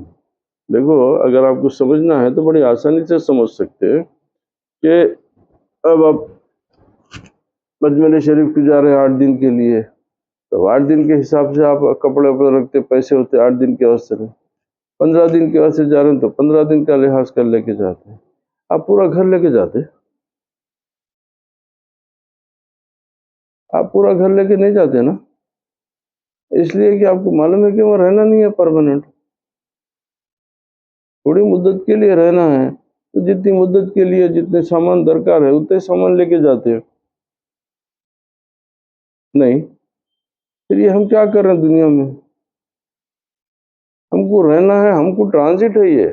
دیکھو، اگر آپ کو سمجھنا ہے تو بڑی آسانی سے سمجھ سکتے ہیں کہ اب آپ مجمل شریف کو جا رہے ہیں 8 دن کے لیے، تو 8 دن کے حساب سے آپ کپڑے وپڑے رکھتے، پیسے ہوتے 8 دن کے واسطے میں۔ 15 دن کے واسطے جا رہے ہیں تو 15 دن کا لحاظ کر لے کے جاتے ہیں۔ آپ پورا گھر لے کے جاتے، آپ پورا گھر لے کے نہیں جاتے نا، اس لیے کہ آپ کو معلوم ہے کہ وہ رہنا نہیں ہے پرماننٹ، تھوڑی مدت کے لیے رہنا ہے، تو جتنی مدت کے لیے جتنے سامان درکار ہے اتنے سامان لے کے جاتے ہیں۔ نہیں، پھر یہ ہم کیا کر رہے ہیں دنیا میں؟ ہم کو رہنا ہے، ہم کو ٹرانزٹ ہے، یہ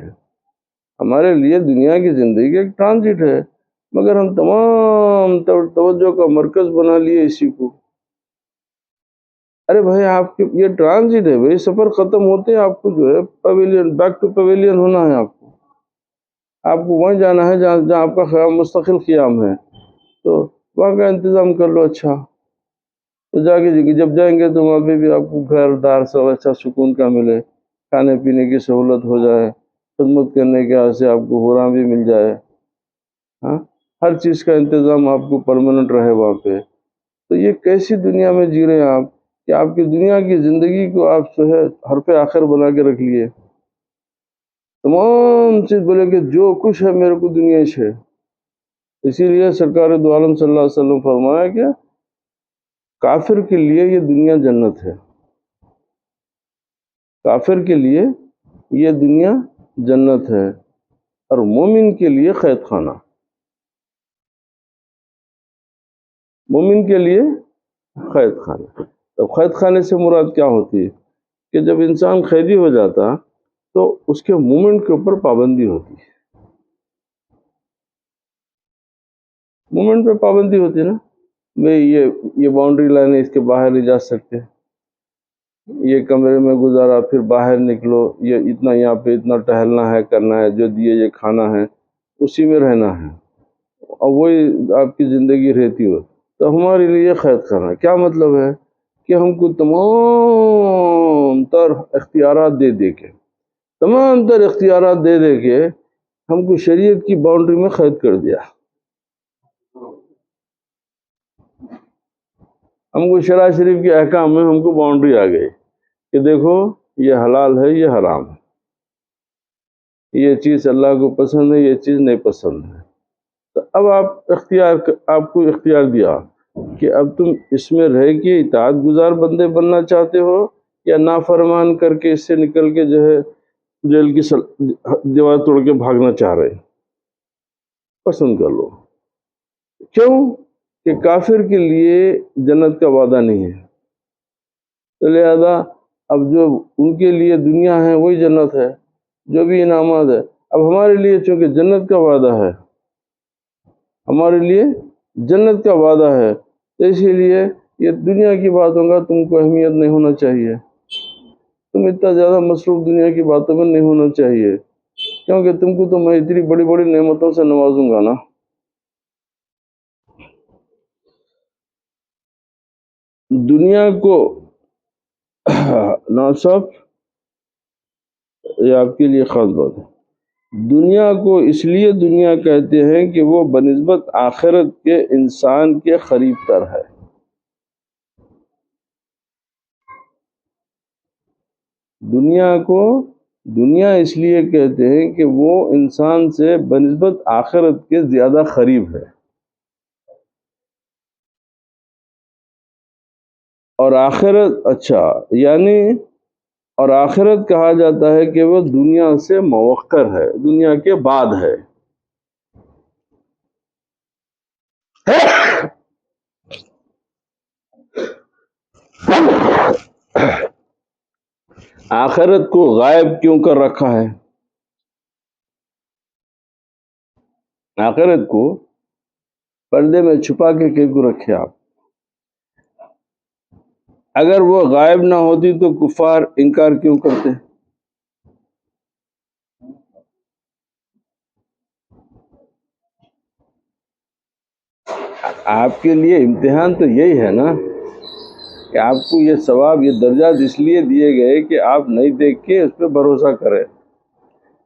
ہمارے لیے دنیا کی زندگی ایک ٹرانزٹ ہے، مگر ہم تمام توجہ کا مرکز بنا لیے اسی کو۔ ارے بھائی، آپ کے یہ ٹرانزٹ ہے بھائی، سفر ختم ہوتے آپ کو جو ہے پویلین، بیک ٹو پویلین ہونا ہے، آپ کو وہیں جانا ہے جہاں آپ کا خیام مستقل قیام ہے، تو وہاں کا انتظام کر لو۔ اچھا، تو جب جائیں گے تو وہاں پہ بھی آپ کو گھر دار سب اچھا سکون کا ملے، کھانے پینے کی سہولت ہو جائے، خدمت کرنے کے واسطے آپ کو حوراں بھی مل جائے، ہاں، ہر چیز کا انتظام آپ کو پرماننٹ رہے وہاں پہ۔ تو یہ کیسی دنیا میں جی رہے ہیں آپ کہ آپ کی دنیا کی زندگی کو آپ جو ہے حرف آخر بنا کے رکھ لیے، تمام چیز بولے کہ جو کچھ ہے میرے کو دنیا سے ہے۔ اسی لیے سرکار دو عالم صلی اللہ علیہ وسلم فرمایا کہ کافر کے لیے یہ دنیا جنت ہے، کافر کے لیے یہ دنیا جنت ہے، اور مومن کے لیے قید خانہ۔ مومن کے لیے قید خانہ، تو قید خانے سے مراد کیا ہوتی ہے کہ جب انسان قیدی ہو جاتا تو اس کے مومنٹ کے اوپر پابندی ہوتی ہے، مومنٹ پہ پابندی ہوتی ہے نا، بھئی یہ باؤنڈری لائن ہے، اس کے باہر نہیں جا سکتے، یہ کمرے میں گزارا پھر باہر نکلو، یہ اتنا یہاں پہ اتنا ٹہلنا ہے، کرنا ہے، جو دیے یہ کھانا ہے، اسی میں رہنا ہے، اور وہی آپ کی زندگی رہتی ہو۔ تو ہمارے لیے قید خانہ کیا مطلب ہے کہ ہم کو تمام تر اختیارات دے کے، تمام تر اختیارات دے کے ہم کو شریعت کی باؤنڈری میں قید کر دیا، ہم کو شرع شریف کے احکام میں ہم کو باؤنڈری آ گئی کہ دیکھو یہ حلال ہے، یہ حرام ہے، یہ چیز اللہ کو پسند ہے، یہ چیز نہیں پسند ہے۔ تو اب آپ کو اختیار دیا کہ اب تم اس میں رہ کے اطاعت گزار بندے بننا چاہتے ہو، یا نافرمان کر کے اس سے نکل کے جو ہے جیل کی دیوار توڑ کے بھاگنا چاہ رہے، پسند کر لو۔ کیوں کہ کافر کے لیے جنت کا وعدہ نہیں ہے، تو لہذا اب جو ان کے لیے دنیا ہے وہی جنت ہے، جو بھی انعامات ہے۔ اب ہمارے لیے چونکہ جنت کا وعدہ ہے، ہمارے لیے جنت کا وعدہ ہے، تو اسی لیے یہ دنیا کی باتوں کا تم کو اہمیت نہیں ہونا چاہیے، تم اتنا زیادہ مصروف دنیا کی باتوں میں نہیں ہونا چاہیے، کیونکہ تم کو تو میں اتنی بڑی بڑی نعمتوں سے نوازوں گا نا۔ دنیا کو ناصف، یہ آپ کے لیے خاص بات ہے، دنیا کو اس لیے دنیا کہتے ہیں کہ وہ بنسبت آخرت کے انسان کے قریب تر ہے۔ دنیا کو دنیا اس لیے کہتے ہیں کہ وہ انسان سے بنسبت آخرت کے زیادہ قریب ہے، اور آخرت یعنی اور آخرت کہا جاتا ہے کہ وہ دنیا سے موقر ہے، دنیا کے بعد ہے۔ آخرت کو غائب کیوں کر رکھا ہے؟ آخرت کو پردے میں چھپا کے کیوں رکھے آپ؟ اگر وہ غائب نہ ہوتی تو کفار انکار کیوں کرتے؟ آپ کے لیے امتحان تو یہی ہے نا کہ آپ کو یہ ثواب، یہ درجات اس لیے دیے گئے کہ آپ نہیں دیکھ کے اس پہ بھروسہ کریں،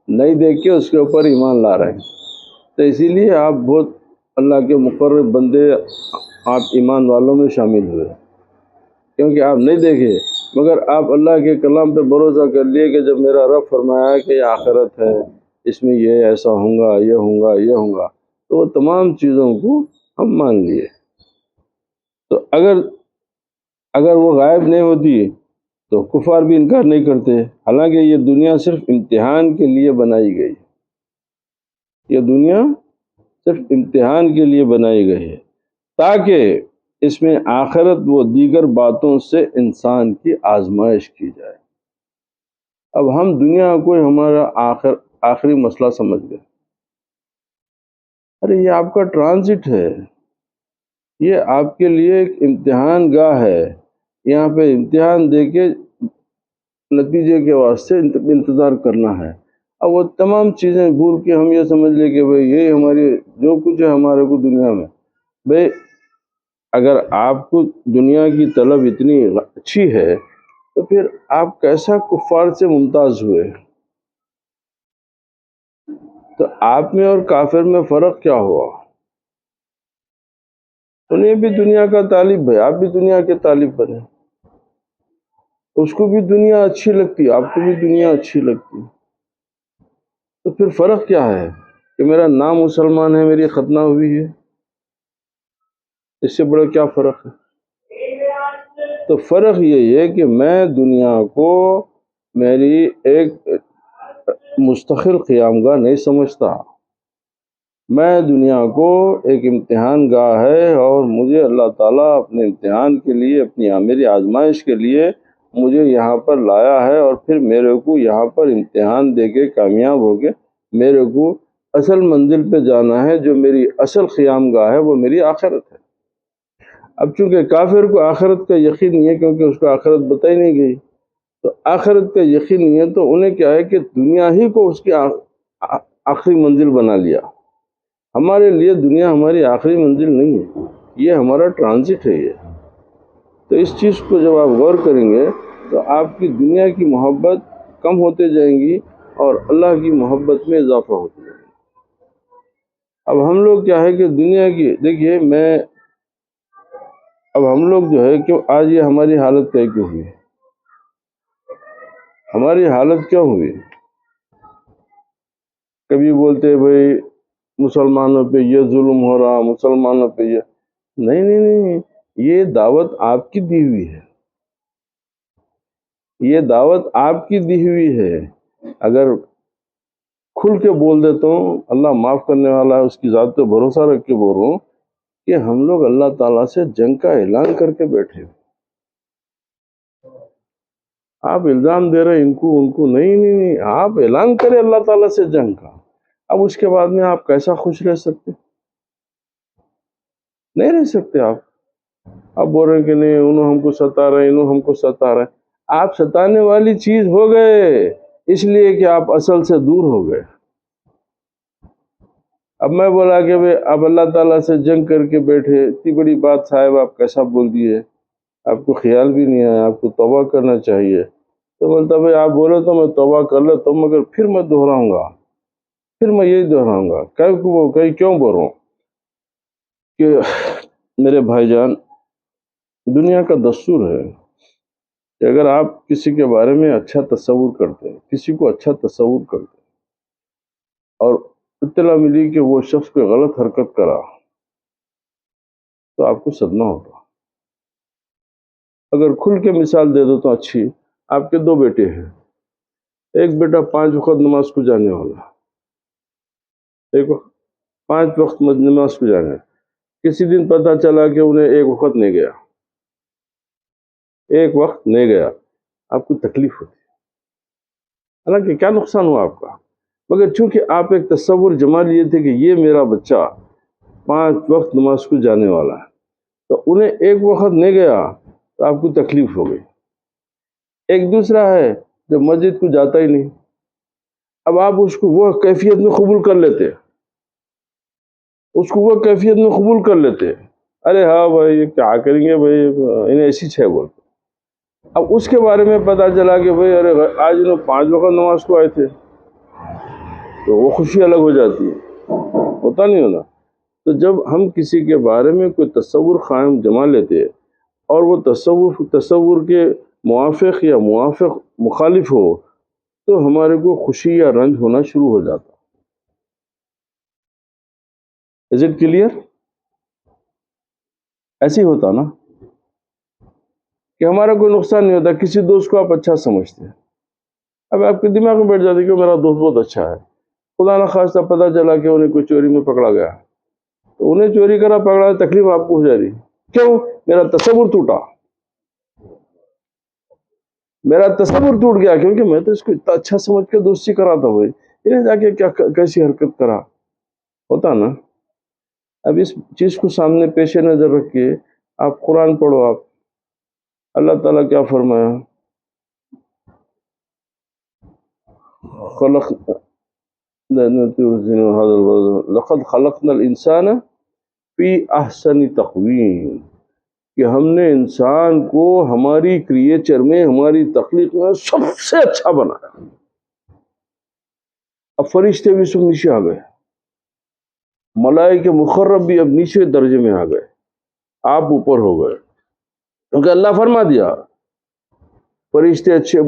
نہیں دیکھ کے اس کے اوپر ایمان لا رہے ہیں، تو اسی لیے آپ بہت اللہ کے مقرب بندے، آپ ایمان والوں میں شامل ہوئے، کیونکہ آپ نہیں دیکھے مگر آپ اللہ کے کلام پہ بھروسہ کر لیے کہ جب میرا رب فرمایا کہ یہ آخرت ہے، اس میں یہ ایسا ہوں گا، یہ ہوں گا، یہ ہوں گا، تو وہ تمام چیزوں کو ہم مان لیے۔ تو اگر وہ غائب نہیں ہوتی تو کفار بھی انکار نہیں کرتے، حالانکہ یہ دنیا صرف امتحان کے لیے بنائی گئی، یہ دنیا صرف امتحان کے لیے بنائی گئی ہے تاکہ اس میں آخرت و دیگر باتوں سے انسان کی آزمائش کی جائے۔ اب ہم دنیا کو ہمارا آخری مسئلہ سمجھ گئے، ارے یہ آپ کا ٹرانزٹ ہے، یہ آپ کے لیے ایک امتحان گاہ ہے، یہاں پہ امتحان دے کے نتیجے کے واسطے انتظار کرنا ہے۔ اب وہ تمام چیزیں بھول کے ہم یہ سمجھ لیں کہ بھئی یہ ہماری جو کچھ ہے ہمارے کو دنیا میں، بھئی اگر آپ کو دنیا کی طلب اتنی اچھی ہے تو پھر آپ کیسا کفار سے ممتاز ہوئے؟ تو آپ میں اور کافر میں فرق کیا ہوا؟ انہیں بھی دنیا کا طالب ہے، آپ بھی دنیا کے طالب بنے، اس کو بھی دنیا اچھی لگتی، آپ کو بھی دنیا اچھی لگتی، تو پھر فرق کیا ہے کہ میرا نام مسلمان ہے، میری ختنہ ہوئی ہے، اس سے بڑا کیا فرق ہے؟ تو فرق یہی ہے کہ میں دنیا کو میری ایک مستقل قیام گاہ نہیں سمجھتا، میں دنیا کو ایک امتحان گاہ ہے، اور مجھے اللہ تعالیٰ اپنے امتحان کے لیے، میری آزمائش کے لیے مجھے یہاں پر لایا ہے، اور پھر میرے کو یہاں پر امتحان دے کے کامیاب ہو کے میرے کو اصل منزل پہ جانا ہے، جو میری اصل قیام گاہ ہے وہ میری آخرت ہے۔ اب چونکہ کافر کو آخرت کا یقین نہیں ہے، کیونکہ اس کو آخرت بتائی نہیں گئی، تو آخرت کا یقین نہیں ہے، تو انہیں کیا ہے کہ دنیا ہی کو اس کی آخری منزل بنا لیا۔ ہمارے لیے دنیا ہماری آخری منزل نہیں ہے، یہ ہمارا ٹرانزٹ ہے۔ یہ تو اس چیز کو جب آپ غور کریں گے تو آپ کی دنیا کی محبت کم ہوتے جائیں گی اور اللہ کی محبت میں اضافہ ہوتا جائے گا۔ اب ہم لوگ کیا ہے کہ دنیا کی دیکھیے اب ہم لوگ جو ہے کہ آج یہ ہماری حالت کیوں ہوئی؟ ہماری حالت کیوں ہوئی؟ کبھی بولتے بھئی مسلمانوں پہ یہ ظلم ہو رہا، مسلمانوں پہ یہ نہیں نہیں نہیں، یہ دعوت آپ کی دی ہوئی ہے، یہ دعوت آپ کی دی ہوئی ہے۔ اگر کھل کے بول دیتا ہوں، اللہ معاف کرنے والا ہے، اس کی ذات پہ بھروسہ رکھ کے بول رہا ہوں کہ ہم لوگ اللہ تعالیٰ سے جنگ کا اعلان کر کے بیٹھے۔ آپ الزام دے رہے ان کو نہیں نہیں نہیں، آپ اعلان کریں اللہ تعالیٰ سے جنگ کا۔ اب اس کے بعد میں آپ کیسا خوش رہ سکتے؟ نہیں رہ سکتے آپ بول رہے ہیں کہ نہیں انہوں ہم کو ستا رہے، انہوں ہم کو ستا رہے۔ آپ ستانے والی چیز ہو گئے اس لیے کہ آپ اصل سے دور ہو گئے۔ اب میں بولا کہ اب اللہ تعالیٰ سے جنگ کر کے بیٹھے، اتنی بڑی بات صاحب آپ کیسا بول دیے، آپ کو خیال بھی نہیں آیا، آپ کو توبہ کرنا چاہیے۔ تو بولتا بھائی آپ بولے تو میں توبہ کر لیتا ہوں، مگر پھر میں دہراؤں گا، پھر میں یہی دہراؤں گا۔ کیوں بول رہا ہوں کہ میرے بھائی جان، دنیا کا دستور ہے کہ اگر آپ کسی کے بارے میں اچھا تصور کرتے ہیں، کسی کو اچھا تصور کرتے ہیں اور اطلاع ملی کہ وہ شخص کوئی غلط حرکت کرا تو آپ کو صدمہ ہوگا۔ اگر کھل کے مثال دے دو تو اچھی، آپ کے 2 بیٹے ہیں، ایک بیٹا 5 وقت نماز کو جانے والا، ایک 5 وقت نماز کو جانے، کسی دن پتہ چلا کہ انہیں 1 وقت نہیں گیا، 1 وقت نہیں گیا، آپ کو تکلیف ہوتی، حالانکہ کیا نقصان ہوا آپ کا؟ مگر چونکہ آپ ایک تصور جما لیے تھے کہ یہ میرا بچہ 5 وقت نماز کو جانے والا ہے، تو انہیں ایک وقت نہیں گیا تو آپ کو تکلیف ہو گئی۔ ایک دوسرا ہے جو مسجد کو جاتا ہی نہیں، اب آپ اس کو وہ کیفیت میں قبول کر لیتے، اس کو وہ کیفیت میں قبول کر لیتے، ارے ہاں بھائی یہ کیا کریں گے بھائی، انہیں ایسی چھ بول۔ اب اس کے بارے میں پتہ چلا کہ بھائی ارے آج انہوں 5 وقت نماز کو آئے تھے، تو وہ خوشی الگ ہو جاتی ہے، ہوتا نہیں ہونا۔ تو جب ہم کسی کے بارے میں کوئی تصور قائم جما لیتے اور وہ تصور کے موافق یا مخالف ہو تو ہمارے کو خوشی یا رنج ہونا شروع ہو جاتا۔ Is it clear? ایسے ہی ہوتا نا کہ ہمارا کوئی نقصان نہیں ہوتا، کسی دوست کو آپ اچھا سمجھتے ہیں، اب آپ کے دماغ میں بیٹھ جاتے کہ میرا دوست بہت اچھا ہے، خدا نہ خواستہ پتہ چلا کہ انہیں کوئی چوری میں پکڑا گیا، تو انہیں چوری کرا پکڑا، تکلیف آپ کو ہو جا رہی، کیوں؟ میرا تصور ٹوٹا، میرا تصور ٹوٹ گیا، کیونکہ میں تو اس کو اتنا اچھا سمجھ کے دوستی کرا تھا، بھائی یہ جا کے کیا کیسی حرکت کرا، ہوتا نا۔ اب اس چیز کو سامنے پیش نظر رکھ کے آپ قرآن پڑھو، آپ اللہ تعالیٰ کیا فرمایا، لقد خلقنا الانسان فی احسن تقویم، کہ ہم نے انسان کو ہماری کریچر میں، ہماری تخلیق میں سب سے اچھا بنایا۔ اب فرشتے بھی سب نیچے آ گئے، ملائکہ مقرب بھی اب نیچے درجے میں آ گئے، آپ اوپر ہو گئے، کیونکہ اللہ فرما دیا فرشتے اچھے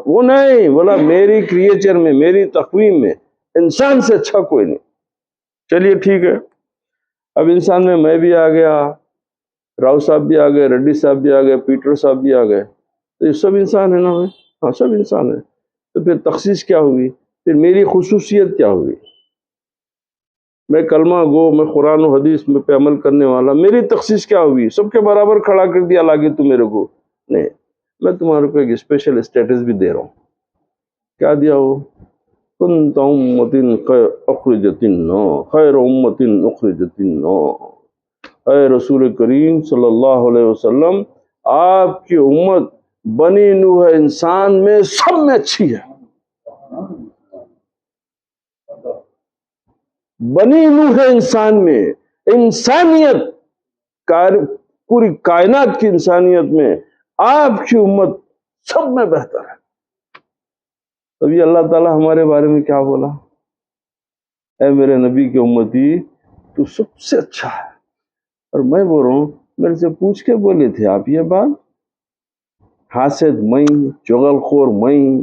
وہ نہیں بولا، میری کریچر میں، میری تقویم میں انسان سے اچھا کوئی نہیں۔ چلیے ٹھیک ہے، اب انسان میں بھی آ گیا، راؤ صاحب بھی آ گئے، ریڈی صاحب بھی آ گئے، پیٹر صاحب بھی آ گئے، تو یہ سب انسان ہے نا بھائی؟ ہاں سب انسان ہے، تو پھر تخصیص کیا ہوئی؟ پھر میری خصوصیت کیا ہوئی؟ میں کلمہ گو، میں قرآن و حدیث میں پہ عمل کرنے والا، میری تخصیص کیا ہوئی؟ سب کے برابر کھڑا کر دیا لاگے تو میرے کو؟ نہیں، میں تمہارے کو ایک اسپیشل اسٹیٹس بھی دے رہا ہوں۔ کیا دیا ہو؟ کنت امۃ اخرجت الناس، خیر امۃ اخرجت الناس، اے رسول کریم صلی اللہ علیہ وسلم، آپ کی امت بنی نوح انسان میں سب میں اچھی ہے، بنی نوح انسان میں، انسانیت پوری کائنات کی انسانیت میں آپ کی امت سب میں بہتر ہے۔ تبھی اللہ تعالیٰ ہمارے بارے میں کیا بولا؟ اے میرے نبی کی امتی، تو سب سے اچھا ہے۔ اور میں بول رہا ہوں، میرے سے پوچھ کے بولے تھے آپ یہ بات؟ حاسد میں، چغل خور میں،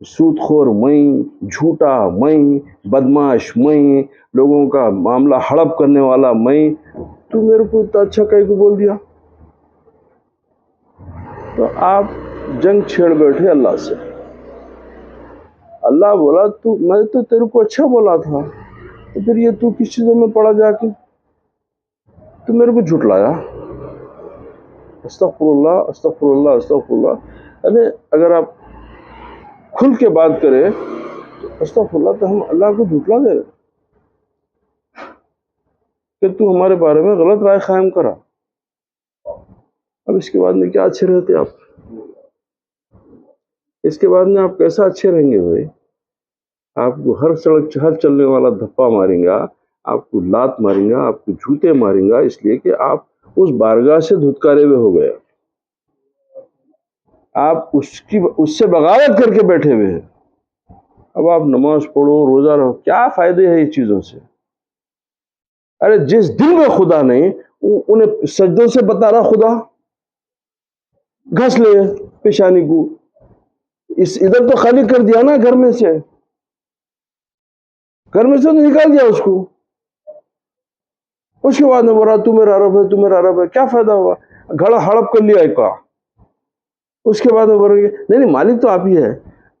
سود خور میں، جھوٹا میں، بدماش میں، لوگوں کا معاملہ ہڑپ کرنے والا میں، تو میرے کو اتنا اچھا کہیں کو بول دیا؟ تو آپ جنگ چھیڑ بیٹھے اللہ سے۔ اللہ بولا میں تو تیرے کو اچھا بولا تھا، تو پھر یہ تو کس چیزوں میں پڑا جا کے تو میرے کو جھٹلایا؟ استغفر اللہ، استغفر اللہ، استغفر اللہ۔ یعنی اگر آپ کھل کے بات کریں تو استغفر اللہ، تو ہم اللہ کو جھٹلا دے رہے کہ تو ہمارے بارے میں غلط رائے قائم کرا۔ اب اس کے بعد میں کیا اچھے رہتے آپ؟ اس کے بعد میں آپ کیسا اچھے رہیں گے بھائی؟ آپ کو ہر چلنے والا دھپا ماریں گا، آپ کو لات ماریں گا، آپ کو جوتے ماریں گا، اس لیے کہ آپ اس بارگاہ سے دھتکارے ہوئے ہو گئے، آپ اس سے بغاوت کر کے بیٹھے ہوئے ہیں۔ اب آپ نماز پڑھو، روزہ رہو، کیا فائدے ہیں اس چیزوں سے؟ ارے جس دل میں خدا نہیں، انہیں سجدوں سے بتا رہا خدا، گھس لے پیشانی کو، ادھر تو خالی کر دیا نا، گھر میں سے تو نکال دیا اس کو۔ اس کے بعد میں بول رہا تو میرا رب ہے، تو میرا رب ہے، کیا فائدہ ہوا؟ گھڑا ہڑپ کر لیا ایک کا، اس کے بعد میں بول رہے نہیں مالک تو آپ ہی ہے۔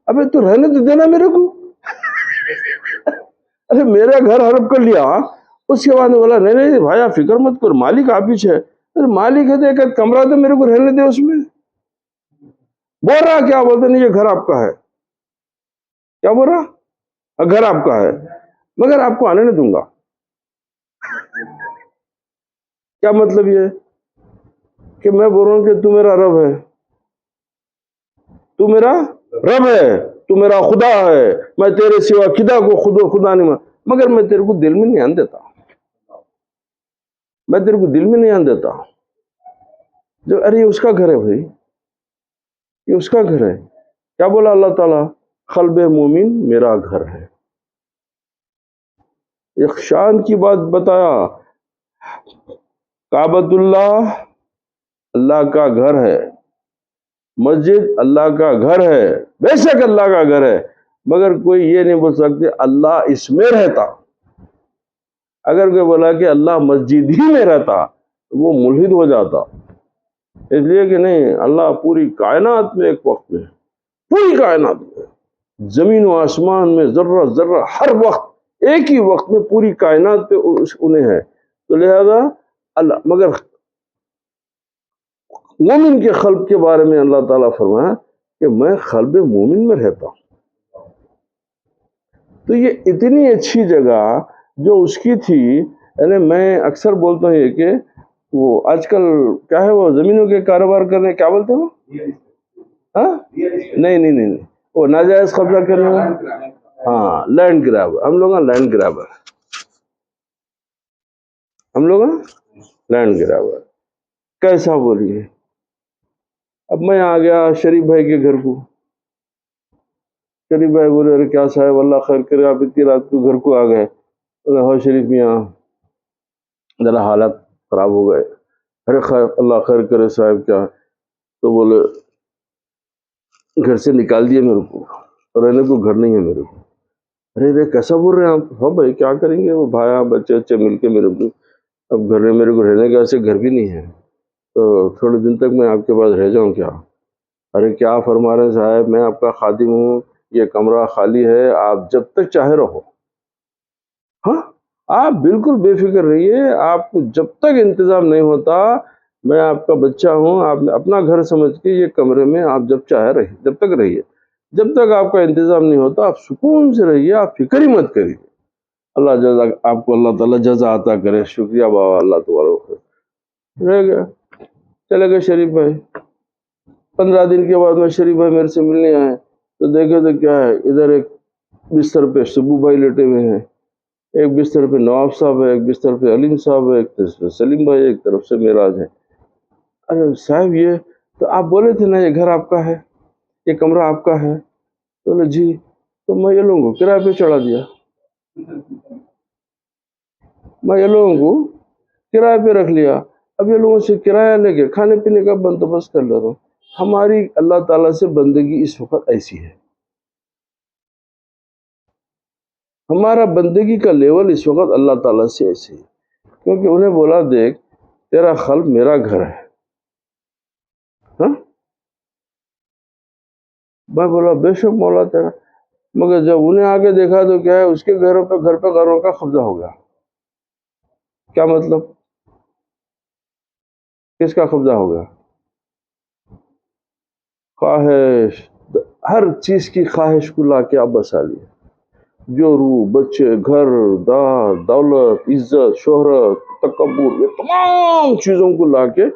ابے تو رہنے تو دینا میرے کو، ارے میرا گھر ہڑپ کر لیا، اس کے بعد میں بولا نہیں بھائی آپ فکر مت کر، مالک آپ ہی ہے۔ ارے مالک ہے تو ایک کمرہ تو میرے کو رہنے دے اس میں۔ بول رہا کیا؟ بولتے نہیں یہ گھر آپ کا ہے۔ کیا بول رہا؟ گھر آپ کا ہے مگر آپ کو آنے نہیں دوں گا. کیا مطلب یہ کہ میں بول رہا ہوں کہ تو میرا رب ہے، تو میرا رب ہے، تو میرا خدا ہے، میں تیرے سوا خدا نہیں مگر میں تیرے کو دل میں نہیں آن دیتا، میں تیرے کو دل میں نہیں آن دیتا. جو ارے اس کا گھر ہے بھائی، یہ اس کا گھر ہے. کیا بولا اللہ تعالیٰ؟ قلب مومن میرا گھر ہے. ایک شان کی بات بتایا، کعبۃ اللہ اللہ کا گھر ہے، مسجد اللہ کا گھر ہے، بے شک اللہ کا گھر ہے، مگر کوئی یہ نہیں بول سکتے اللہ اس میں رہتا. اگر کوئی بولا کہ اللہ مسجد ہی میں رہتا وہ ملحد ہو جاتا. اس لیے کہ نہیں، اللہ پوری کائنات میں ایک وقت میں، پوری کائنات میں، زمین و آسمان میں ذرہ ذرہ ہر وقت ایک ہی وقت میں پوری کائنات پہ انہیں ہے. تو لہذا اللہ، مگر مومن کے قلب کے بارے میں اللہ تعالیٰ فرمایا کہ میں قلب مومن میں رہتا ہوں. تو یہ اتنی اچھی جگہ جو اس کی تھی، یعنی میں اکثر بولتا ہوں یہ کہ وہ آج کل کیا ہے، وہ زمینوں کے کاروبار کرنے، کیا بولتے ہیں وہ؟ ہاں نہیں وہ ناجائز قبضہ کرنے والا، ہاں لینڈ گرابر. ہم لوگ لینڈ گرابر، ہم لوگ لینڈ گرابر. کیسا بولیے؟ اب میں آ گیا شریف بھائی کے گھر کو، شریف بھائی بولے ارے کیا صاحب اللہ خیر کرے آپ اتنی رات کو گھر کو آ گئے. ہو شریف میاں ذرا حالات خراب ہو گئے. ارے اللہ خیر کرے صاحب کیا؟ تو بولے گھر سے نکال دیے میرے کو، رہنے کو گھر نہیں ہے میرے کو. ارے کیسا بول رہے ہیں آپ؟ ہاں بھائی کیا کریں گے، وہ بھائی بچے مل کے میرے کو اب گھر میں میرے کو رہنے کا ایسے گھر بھی نہیں ہے، تو تھوڑے دن تک میں آپ کے پاس رہ جاؤں کیا؟ ارے کیا فرما رہے ہیں صاحب، میں آپ کا خادم ہوں، یہ کمرہ خالی ہے، آپ جب تک چاہے رہو. ہاں آپ بالکل بے فکر رہیے، آپ کو جب تک انتظام نہیں ہوتا، میں آپ کا بچہ ہوں، آپ اپنا گھر سمجھ کے یہ کمرے میں آپ جب چاہے رہیے، جب تک رہیے، جب تک آپ کا انتظام نہیں ہوتا آپ سکون سے رہیے، آپ فکر ہی مت کریے. اللہ جزا آپ کو اللہ تعالیٰ جزا عطا کرے. شکریہ بابا، اللہ تبارک رہ گیا. چلے گئے شریف بھائی. 15 دن کے بعد میں شریف بھائی میرے سے ملنے آئے تو دیکھے تو کیا ہے، ادھر ایک بستر پہ سبو بھائی لیٹے ہوئے ہیں، ایک بستر پہ نواب صاحب ہے، ایک بستر پہ علیم صاحب ہے، ایک طرف سے سلیم بھائی، ایک طرف سے معراج ہے. ارے صاحب یہ تو آپ بولے تھے نا یہ گھر آپ کا ہے، یہ کمرہ آپ کا ہے. تو بولے جی. تو میں یہ لوگوں کو کرایہ پہ چڑھا دیا، میں یہ لوگوں کو کرایہ پہ رکھ لیا. اب یہ لوگوں سے کرایہ لے کے کھانے پینے کا بندوبست کر لے رہا ہوں. ہماری اللہ تعالیٰ سے بندگی اس وقت ایسی ہے، ہمارا بندگی کا لیول اس وقت اللہ تعالیٰ سے ایسے ہے، کیونکہ انہیں بولا دیکھ تیرا قلب میرا گھر ہے. ہاں میں بولا بے شک مولا تیرا، مگر جب انہیں آگے دیکھا تو کیا ہے، اس کے گھر پہ گھروں کا قبضہ ہو گیا. کیا مطلب؟ کس کا قبضہ ہو گیا؟ خواہش، ہر چیز کی خواہش کو لا کے آپ بسا لیے، جو روح بچے گھر دار دولت عزت شہرت تکبر، یہ تمام چیزوں کو لا کے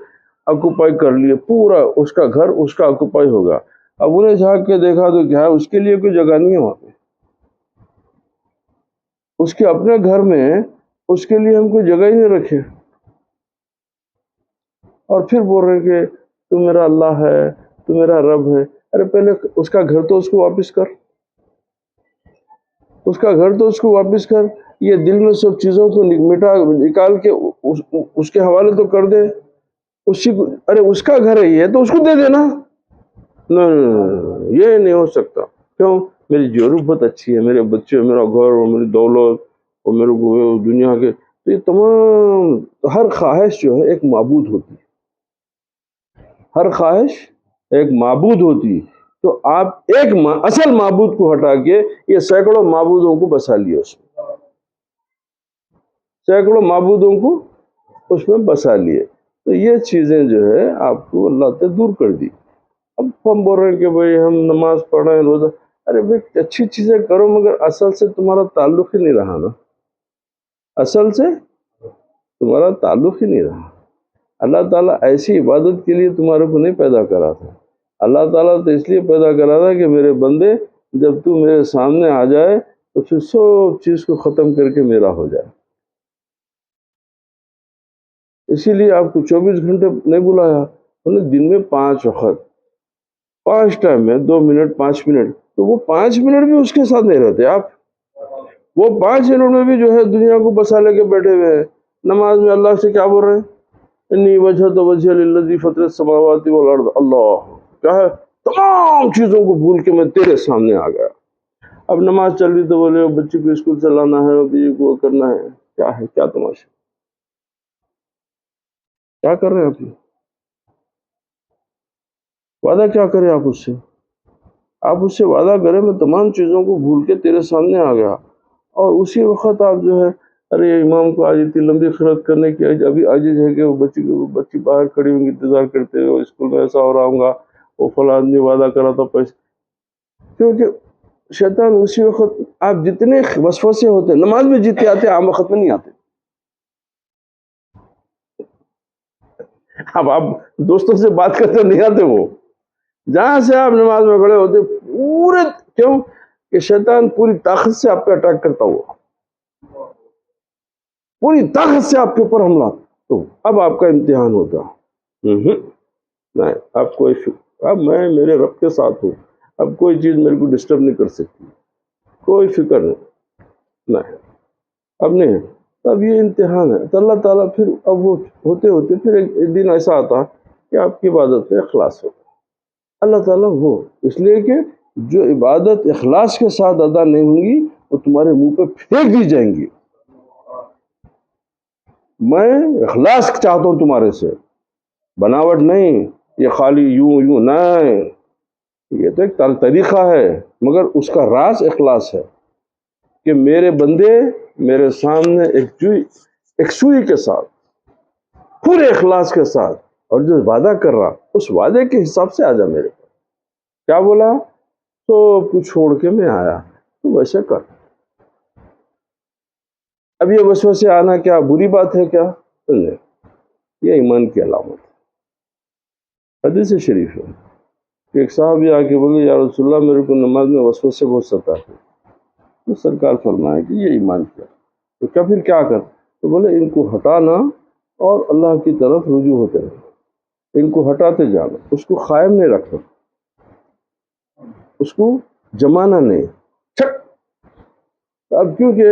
آکوپائی کر لیے، پورا اس کا گھر اس کا آکوپائی ہوگا. اب انہیں جھانک کے دیکھا تو کیا ہے، اس کے لیے کوئی جگہ نہیں ہے وہاں پہ، اس کے اپنے گھر میں اس کے لیے ہم کوئی جگہ ہی نہیں رکھے. اور پھر بول رہے کہ تو میرا اللہ ہے، تو میرا رب ہے. ارے پہلے اس کا گھر تو اس کو واپس کر، اس کا گھر تو اس کو واپس کر، یہ دل میں سب چیزوں کو نکال کے اس کے حوالے تو کر دے. اسی کو ارے اس کا گھر ہے یہ تو اس کو دے دینا. نہیں یہ نہیں ہو سکتا. کیوں؟ میری ضرورت بہت اچھی ہے، میرے بچے، میرا گھر اور میری دولت اور میرے کو دنیا کے، تو یہ تمام ہر خواہش جو ہے ایک معبود ہوتی ہے، ہر خواہش ایک معبود ہوتی ہے. تو آپ ایک اصل معبود کو ہٹا کے یہ سینکڑوں معبودوں کو بسا لیے، اس میں سینکڑوں معبودوں کو اس میں بسا لیے. تو یہ چیزیں جو ہے آپ کو اللہ سے دور کر دی. اب ہم بول رہے ہیں کہ بھئی ہم نماز پڑھ رہے ہیں روزہ، ارے بھائی اچھی چیزیں کرو مگر اصل سے تمہارا تعلق ہی نہیں رہا نا، اصل سے تمہارا تعلق ہی نہیں رہا۔ اللہ تعالیٰ ایسی عبادت کے لیے تمہارے کو نہیں پیدا کرا تھا، اللہ تعالیٰ تو اس لیے پیدا کرا تھا کہ میرے بندے جب تو میرے سامنے آ جائے تو پھر سب چیز کو ختم کر کے میرا ہو جائے۔ اسی لیے آپ کو 24 گھنٹے نہیں بلایا، انہوں نے دن میں 5 وقت، 5 ٹائم میں 2 منٹ 5 منٹ، تو وہ 5 منٹ بھی اس کے ساتھ نہیں رہتے آپ، وہ 5 منٹ میں بھی جو ہے دنیا کو بسا لے کے بیٹھے ہوئے ہیں۔ نماز میں اللہ سے کیا بول رہے ہیں؟ انی وجہت وجہ للذی فطر السماوات والارض، اللہ کیا ہے، تمام چیزوں کو بھول کے میں تیرے سامنے آ گیا۔ اب نماز چل رہی تو بولے بچی کو اسکول سے لانا ہے، بیوی کو کرنا ہے، کیا ہے، کیا تماشا، کیا کر رہے ہیں آپ؟ وعدہ کیا کریں آپ اس سے؟ آپ اس سے وعدہ کریں میں تمام چیزوں کو بھول کے تیرے سامنے آ گیا، اور اسی وقت آپ جو ہے ارے امام کو آج اتنی لمبی خدمت کرنے کی ابھی عاجز ہے کہ وہ بچی باہر کھڑی ہوں گی انتظار کرتے ہوئے، اسکول میں ایسا ہو رہا ہوں گا، وہ فلاں آدمی وعدہ کرا تھا پیسے، کیونکہ شیطان اسی وقت آپ جتنے وسوسے ہوتے ہیں نماز میں جیتے آتے عام وقت میں نہیں آتے۔ اب آپ دوستوں سے بات کرتے نہیں آتے، وہ جہاں سے آپ نماز میں کھڑے ہوتے پورے، کیوں کہ شیطان پوری طاقت سے آپ پہ اٹیک کرتا ہوا، پوری طاقت سے آپ کے اوپر حملہ، تو اب آپ کا امتحان ہوتا نہیں، اب کوئی فکر، اب میں میرے رب کے ساتھ ہوں، اب کوئی چیز میرے کو ڈسٹرب نہیں کر سکتی، کوئی فکر نہیں، اب نہیں، اب یہ امتحان ہے تو اللہ تعالیٰ پھر اب وہ ہوتے ہوتے پھر ایک دن ایسا آتا کہ آپ کی عبادت میں اخلاص ہوتا، اللہ تعالیٰ وہ اس لیے کہ جو عبادت اخلاص کے ساتھ ادا نہیں ہوں گی وہ تمہارے منہ پہ پھینک دی جائیں گی۔ میں اخلاص چاہتا ہوں تمہارے سے، بناوٹ نہیں، یہ خالی یوں یوں نہیں، یہ تو ایک طریقہ ہے مگر اس کا راز اخلاص ہے کہ میرے بندے میرے سامنے ایک سوئی کے ساتھ پورے اخلاص کے ساتھ، اور جو وعدہ کر رہا اس وعدے کے حساب سے آ جا میرے پاس، کیا بولا تو کچھ چھوڑ کے میں آیا، تو ویسے کر۔ اب یہ وسوسے آنا کیا بری بات ہے کیا؟ نہیں، یہ ایمان کی علامت ہے۔ حدیث شریف ہے کہ ایک صحابی آ کے بولے یا رسول اللہ میرے کو نماز میں وسوسے بہت ستاتے ہیں، تو سرکار فرمایا کہ یہ ایمان کیا، تو کیا پھر کیا کر؟ تو بولے ان کو ہٹانا اور اللہ کی طرف رجوع ہوتے رہنا، ان کو ہٹاتے جانا، اس کو قائم نہیں رکھنا، اس کو جمانا نہیں، چھٹ۔ اب کیونکہ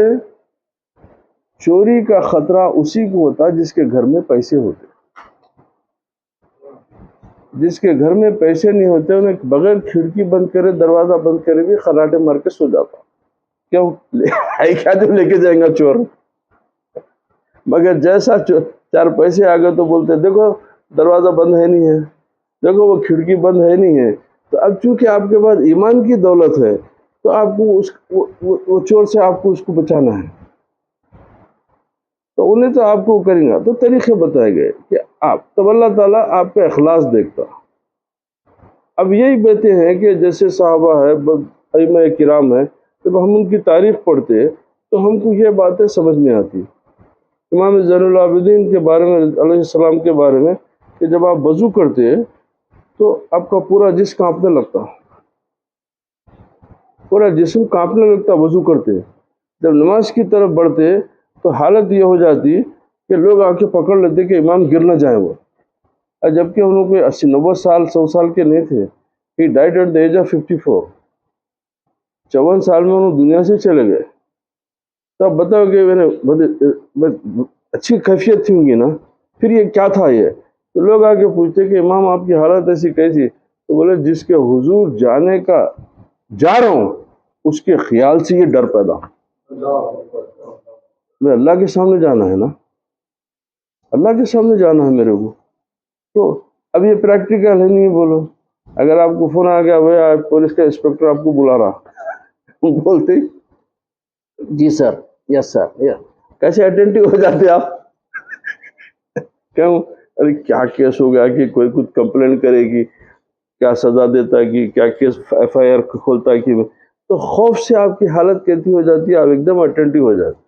چوری کا خطرہ اسی کو ہوتا ہے جس کے گھر میں پیسے ہوتے، جس کے گھر میں پیسے نہیں ہوتے انہیں بغیر کھڑکی بند کرے دروازہ بند کرے بھی خراٹے مار کے سو جاتا، کیوں کیا تو لے کے جائیں گا چور، مگر جیسا 4 پیسے آ گئے تو بولتے دیکھو دروازہ بند ہے نہیں ہے، دیکھو وہ کھڑکی بند ہے نہیں ہے، تو اب چونکہ آپ کے پاس ایمان کی دولت ہے تو آپ کو وہ چور سے آپ کو اس کو بچانا ہے، تو انہیں تو آپ کو کریں گا، تو طریقے بتائے گئے کہ آپ تب اللہ تعالیٰ آپ کا اخلاص دیکھتا۔ اب یہی باتیں ہیں کہ جیسے صحابہ ہے، ائمہ کرام ہے، جب ہم ان کی تاریخ پڑھتے تو ہم کو یہ باتیں سمجھ میں آتی۔ امام زین العابدین کے بارے میں علیہ السلام کے بارے میں کہ جب آپ وضو کرتے تو آپ کا پورا جسم کانپنے لگتا، پورا جسم کانپنے لگتا وضو کرتے، جب نماز کی طرف بڑھتے تو حالت یہ ہو جاتی کہ لوگ آ کے پکڑ لیتے کہ امام گر نہ جائے وہ، جبکہ انہوں کو 80-90 سال 100 سال کے نہیں تھے، he died at the age of 54، 54 سال میں انہوں دنیا سے چلے گئے، تو اب بتاؤ کہ میں نے اچھی کیفیت تھی ہوں گی نا، پھر یہ کیا تھا یہ؟ تو لوگ آ کے پوچھتے کہ امام آپ کی حالت ایسی کیسی؟ تو بولے جس کے حضور جانے کا جا رہا ہوں اس کے خیال سے یہ ڈر پیدا، میں اللہ کے سامنے جانا ہے نا، اللہ کے سامنے جانا ہے میرے کو، تو اب یہ پریکٹیکل ہے نہیں، بولو اگر آپ کو فون آ گیا بھائی پولیس کا انسپیکٹر آپ کو بلا رہا، بولتے جی سر، یس سر، کیسے اٹینٹیو ہو جاتے آپ؟ کیوں؟ ارے کیا کیس ہو گیا کہ کوئی کچھ کمپلین کرے گی، کیا سزا دیتا ہے کہ کیا کیس ایف آئی آر کھولتا ہے کہ تو خوف سے آپ کی حالت کیسی ہو جاتی ہے، آپ ایک دم اٹینٹو ہو جاتے.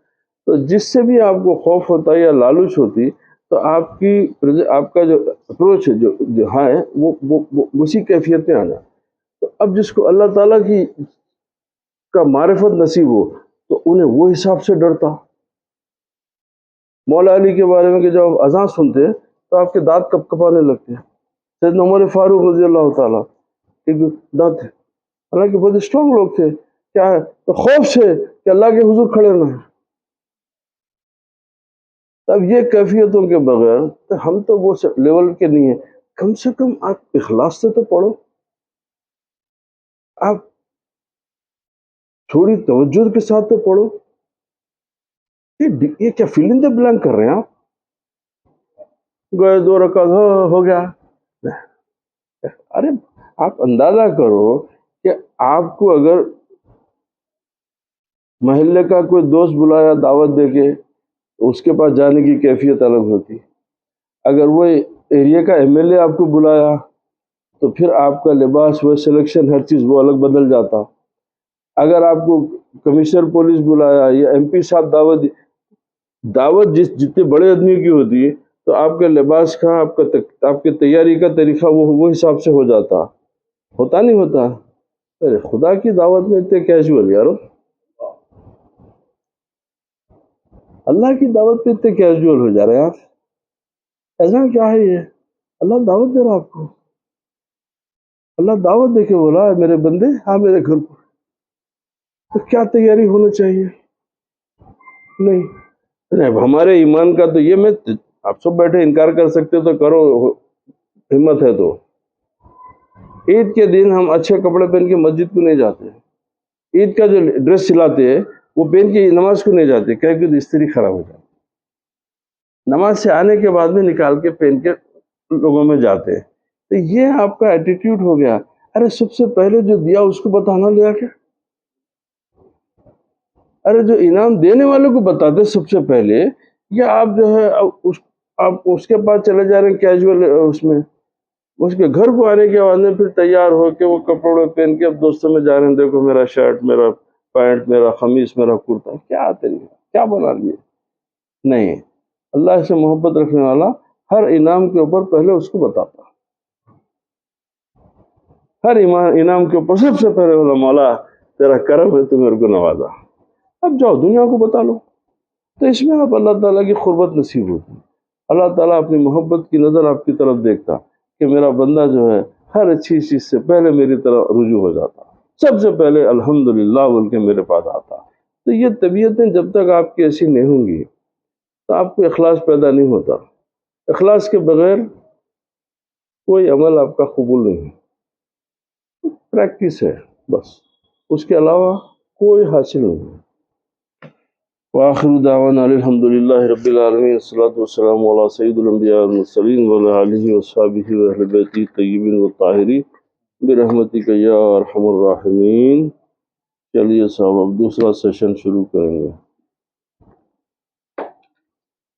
تو جس سے بھی آپ کو خوف ہوتا ہے یا لالچ ہوتی تو آپ کا جو اپروچ ہے جو ہے وہ اسی کیفیت میں آنا. تو اب جس کو اللہ تعالیٰ کا معرفت نصیب ہو تو انہیں وہ حساب سے ڈرتا. مولا علی کے بارے میں کہ جب آپ اذان سنتے تو آپ کے دانت کپ کپانے لگتے ہیں. سیدنا عمر فاروق رضی اللہ تعالیٰ ایک دانت ہے، حالانکہ بہت اسٹرانگ لوگ تھے، کیا ہے تو خوف سے کہ اللہ کے حضور کھڑے نہ ہیں. اب یہ کیفیتوں کے بغیر تو ہم تو وہ لیول کے نہیں ہیں. کم سے کم آپ اخلاص سے تو پڑھو، آپ تھوڑی توجہ کے ساتھ تو پڑھو. یہ کیا فیلنگ دے بلانگ کر رہے ہیں آپ؟ گئے 2 رکعت ہو گیا. ارے آپ اندازہ کرو کہ آپ کو اگر محلے کا کوئی دوست بلایا دعوت دے کے، اس کے پاس جانے کی کیفیت الگ ہوتی. اگر وہ ایریا کا ایم ایل اے آپ کو بلایا تو پھر آپ کا لباس، وہ سلیکشن، ہر چیز وہ الگ بدل جاتا. اگر آپ کو کمشنر پولیس بلایا یا ایم پی صاحب دعوت جتنے بڑے آدمی کی ہوتی ہے تو آپ کے لباس کا، آپ کے تیاری کا طریقہ وہ حساب سے ہو جاتا. ہوتا نہیں ہوتا؟ ارے خدا کی دعوت میں اتنے کیجول یارو، اللہ کی دعوت پہ اتنے کیجول ہو جا رہے ہیں آپ. ایسا کیا ہے یہ؟ اللہ دعوت دے رہا آپ کو. اللہ دعوت دے کے بولا میرے بندے ہاں میرے گھر کو، تو کیا تیاری ہونا چاہیے؟ نہیں اب ہمارے ایمان کا تو یہ، میں آپ سب بیٹھے انکار کر سکتے تو کرو، ہمت ہے تو. عید کے دن ہم اچھے کپڑے پہن کے مسجد کو نہیں جاتے. عید کا جو ڈریس سلاتے ہیں وہ پہن کے نماز کو نہیں جاتے، کہ استری خراب ہو جاتی. نماز سے آنے کے بعد میں نکال کے پہن کے لوگوں میں جاتے ہیں. تو یہ آپ کا ایٹیٹیوڈ ہو گیا. ارے سب سے پہلے جو دیا اس کو بتانا لیا کیا؟ ارے جو انعام دینے والے کو بتاتے سب سے پہلے، یا آپ جو ہے آپ اس کے پاس چلے جا رہے ہیں کیجول، اس کے گھر کو آنے کے بعد میں پھر تیار ہو کے وہ کپڑے پہن کے اب دوستوں میں جا رہے ہیں، دیکھو میرا شرٹ، میرا پینٹ، میرا قمیص، میرا کرتا. کیا طریقہ، کیا بنا لیے؟ نہیں، اللہ سے محبت رکھنے والا ہر انعام کے اوپر پہلے اس کو بتاتا. ہر انعام کے اوپر سب سے پہلے بولا مولا تیرا کرم ہے تو میرے کو نوازا. اب جاؤ دنیا کو بتا لو. تو اس میں آپ اللہ تعالیٰ کی قربت نصیب ہوتی. اللہ تعالیٰ اپنی محبت کی نظر آپ کی طرف دیکھتا کہ میرا بندہ جو ہے ہر اچھی چیز سے پہلے میری طرف رجوع ہو جاتا، سب سے پہلے الحمدللہ بول کے میرے پاس آتا. تو یہ طبیعتیں جب تک آپ کی ایسی نہیں ہوں گی تو آپ کو اخلاص پیدا نہیں ہوتا. اخلاص کے بغیر کوئی عمل آپ کا قبول نہیں ہے، پریکٹس ہے بس، اس کے علاوہ کوئی حاصل نہیں. وآخر دعوانا الحمدللہ رب العالمین، والصلاة والسلام علی سید الانبیاء والمرسلین وعلی آلہ وصحبہ واہل بیتہ الطیبین الطاہرین برحمتک یا ارحم الراحمین. چلیے صاحب اب دوسرا سیشن شروع کریں گے.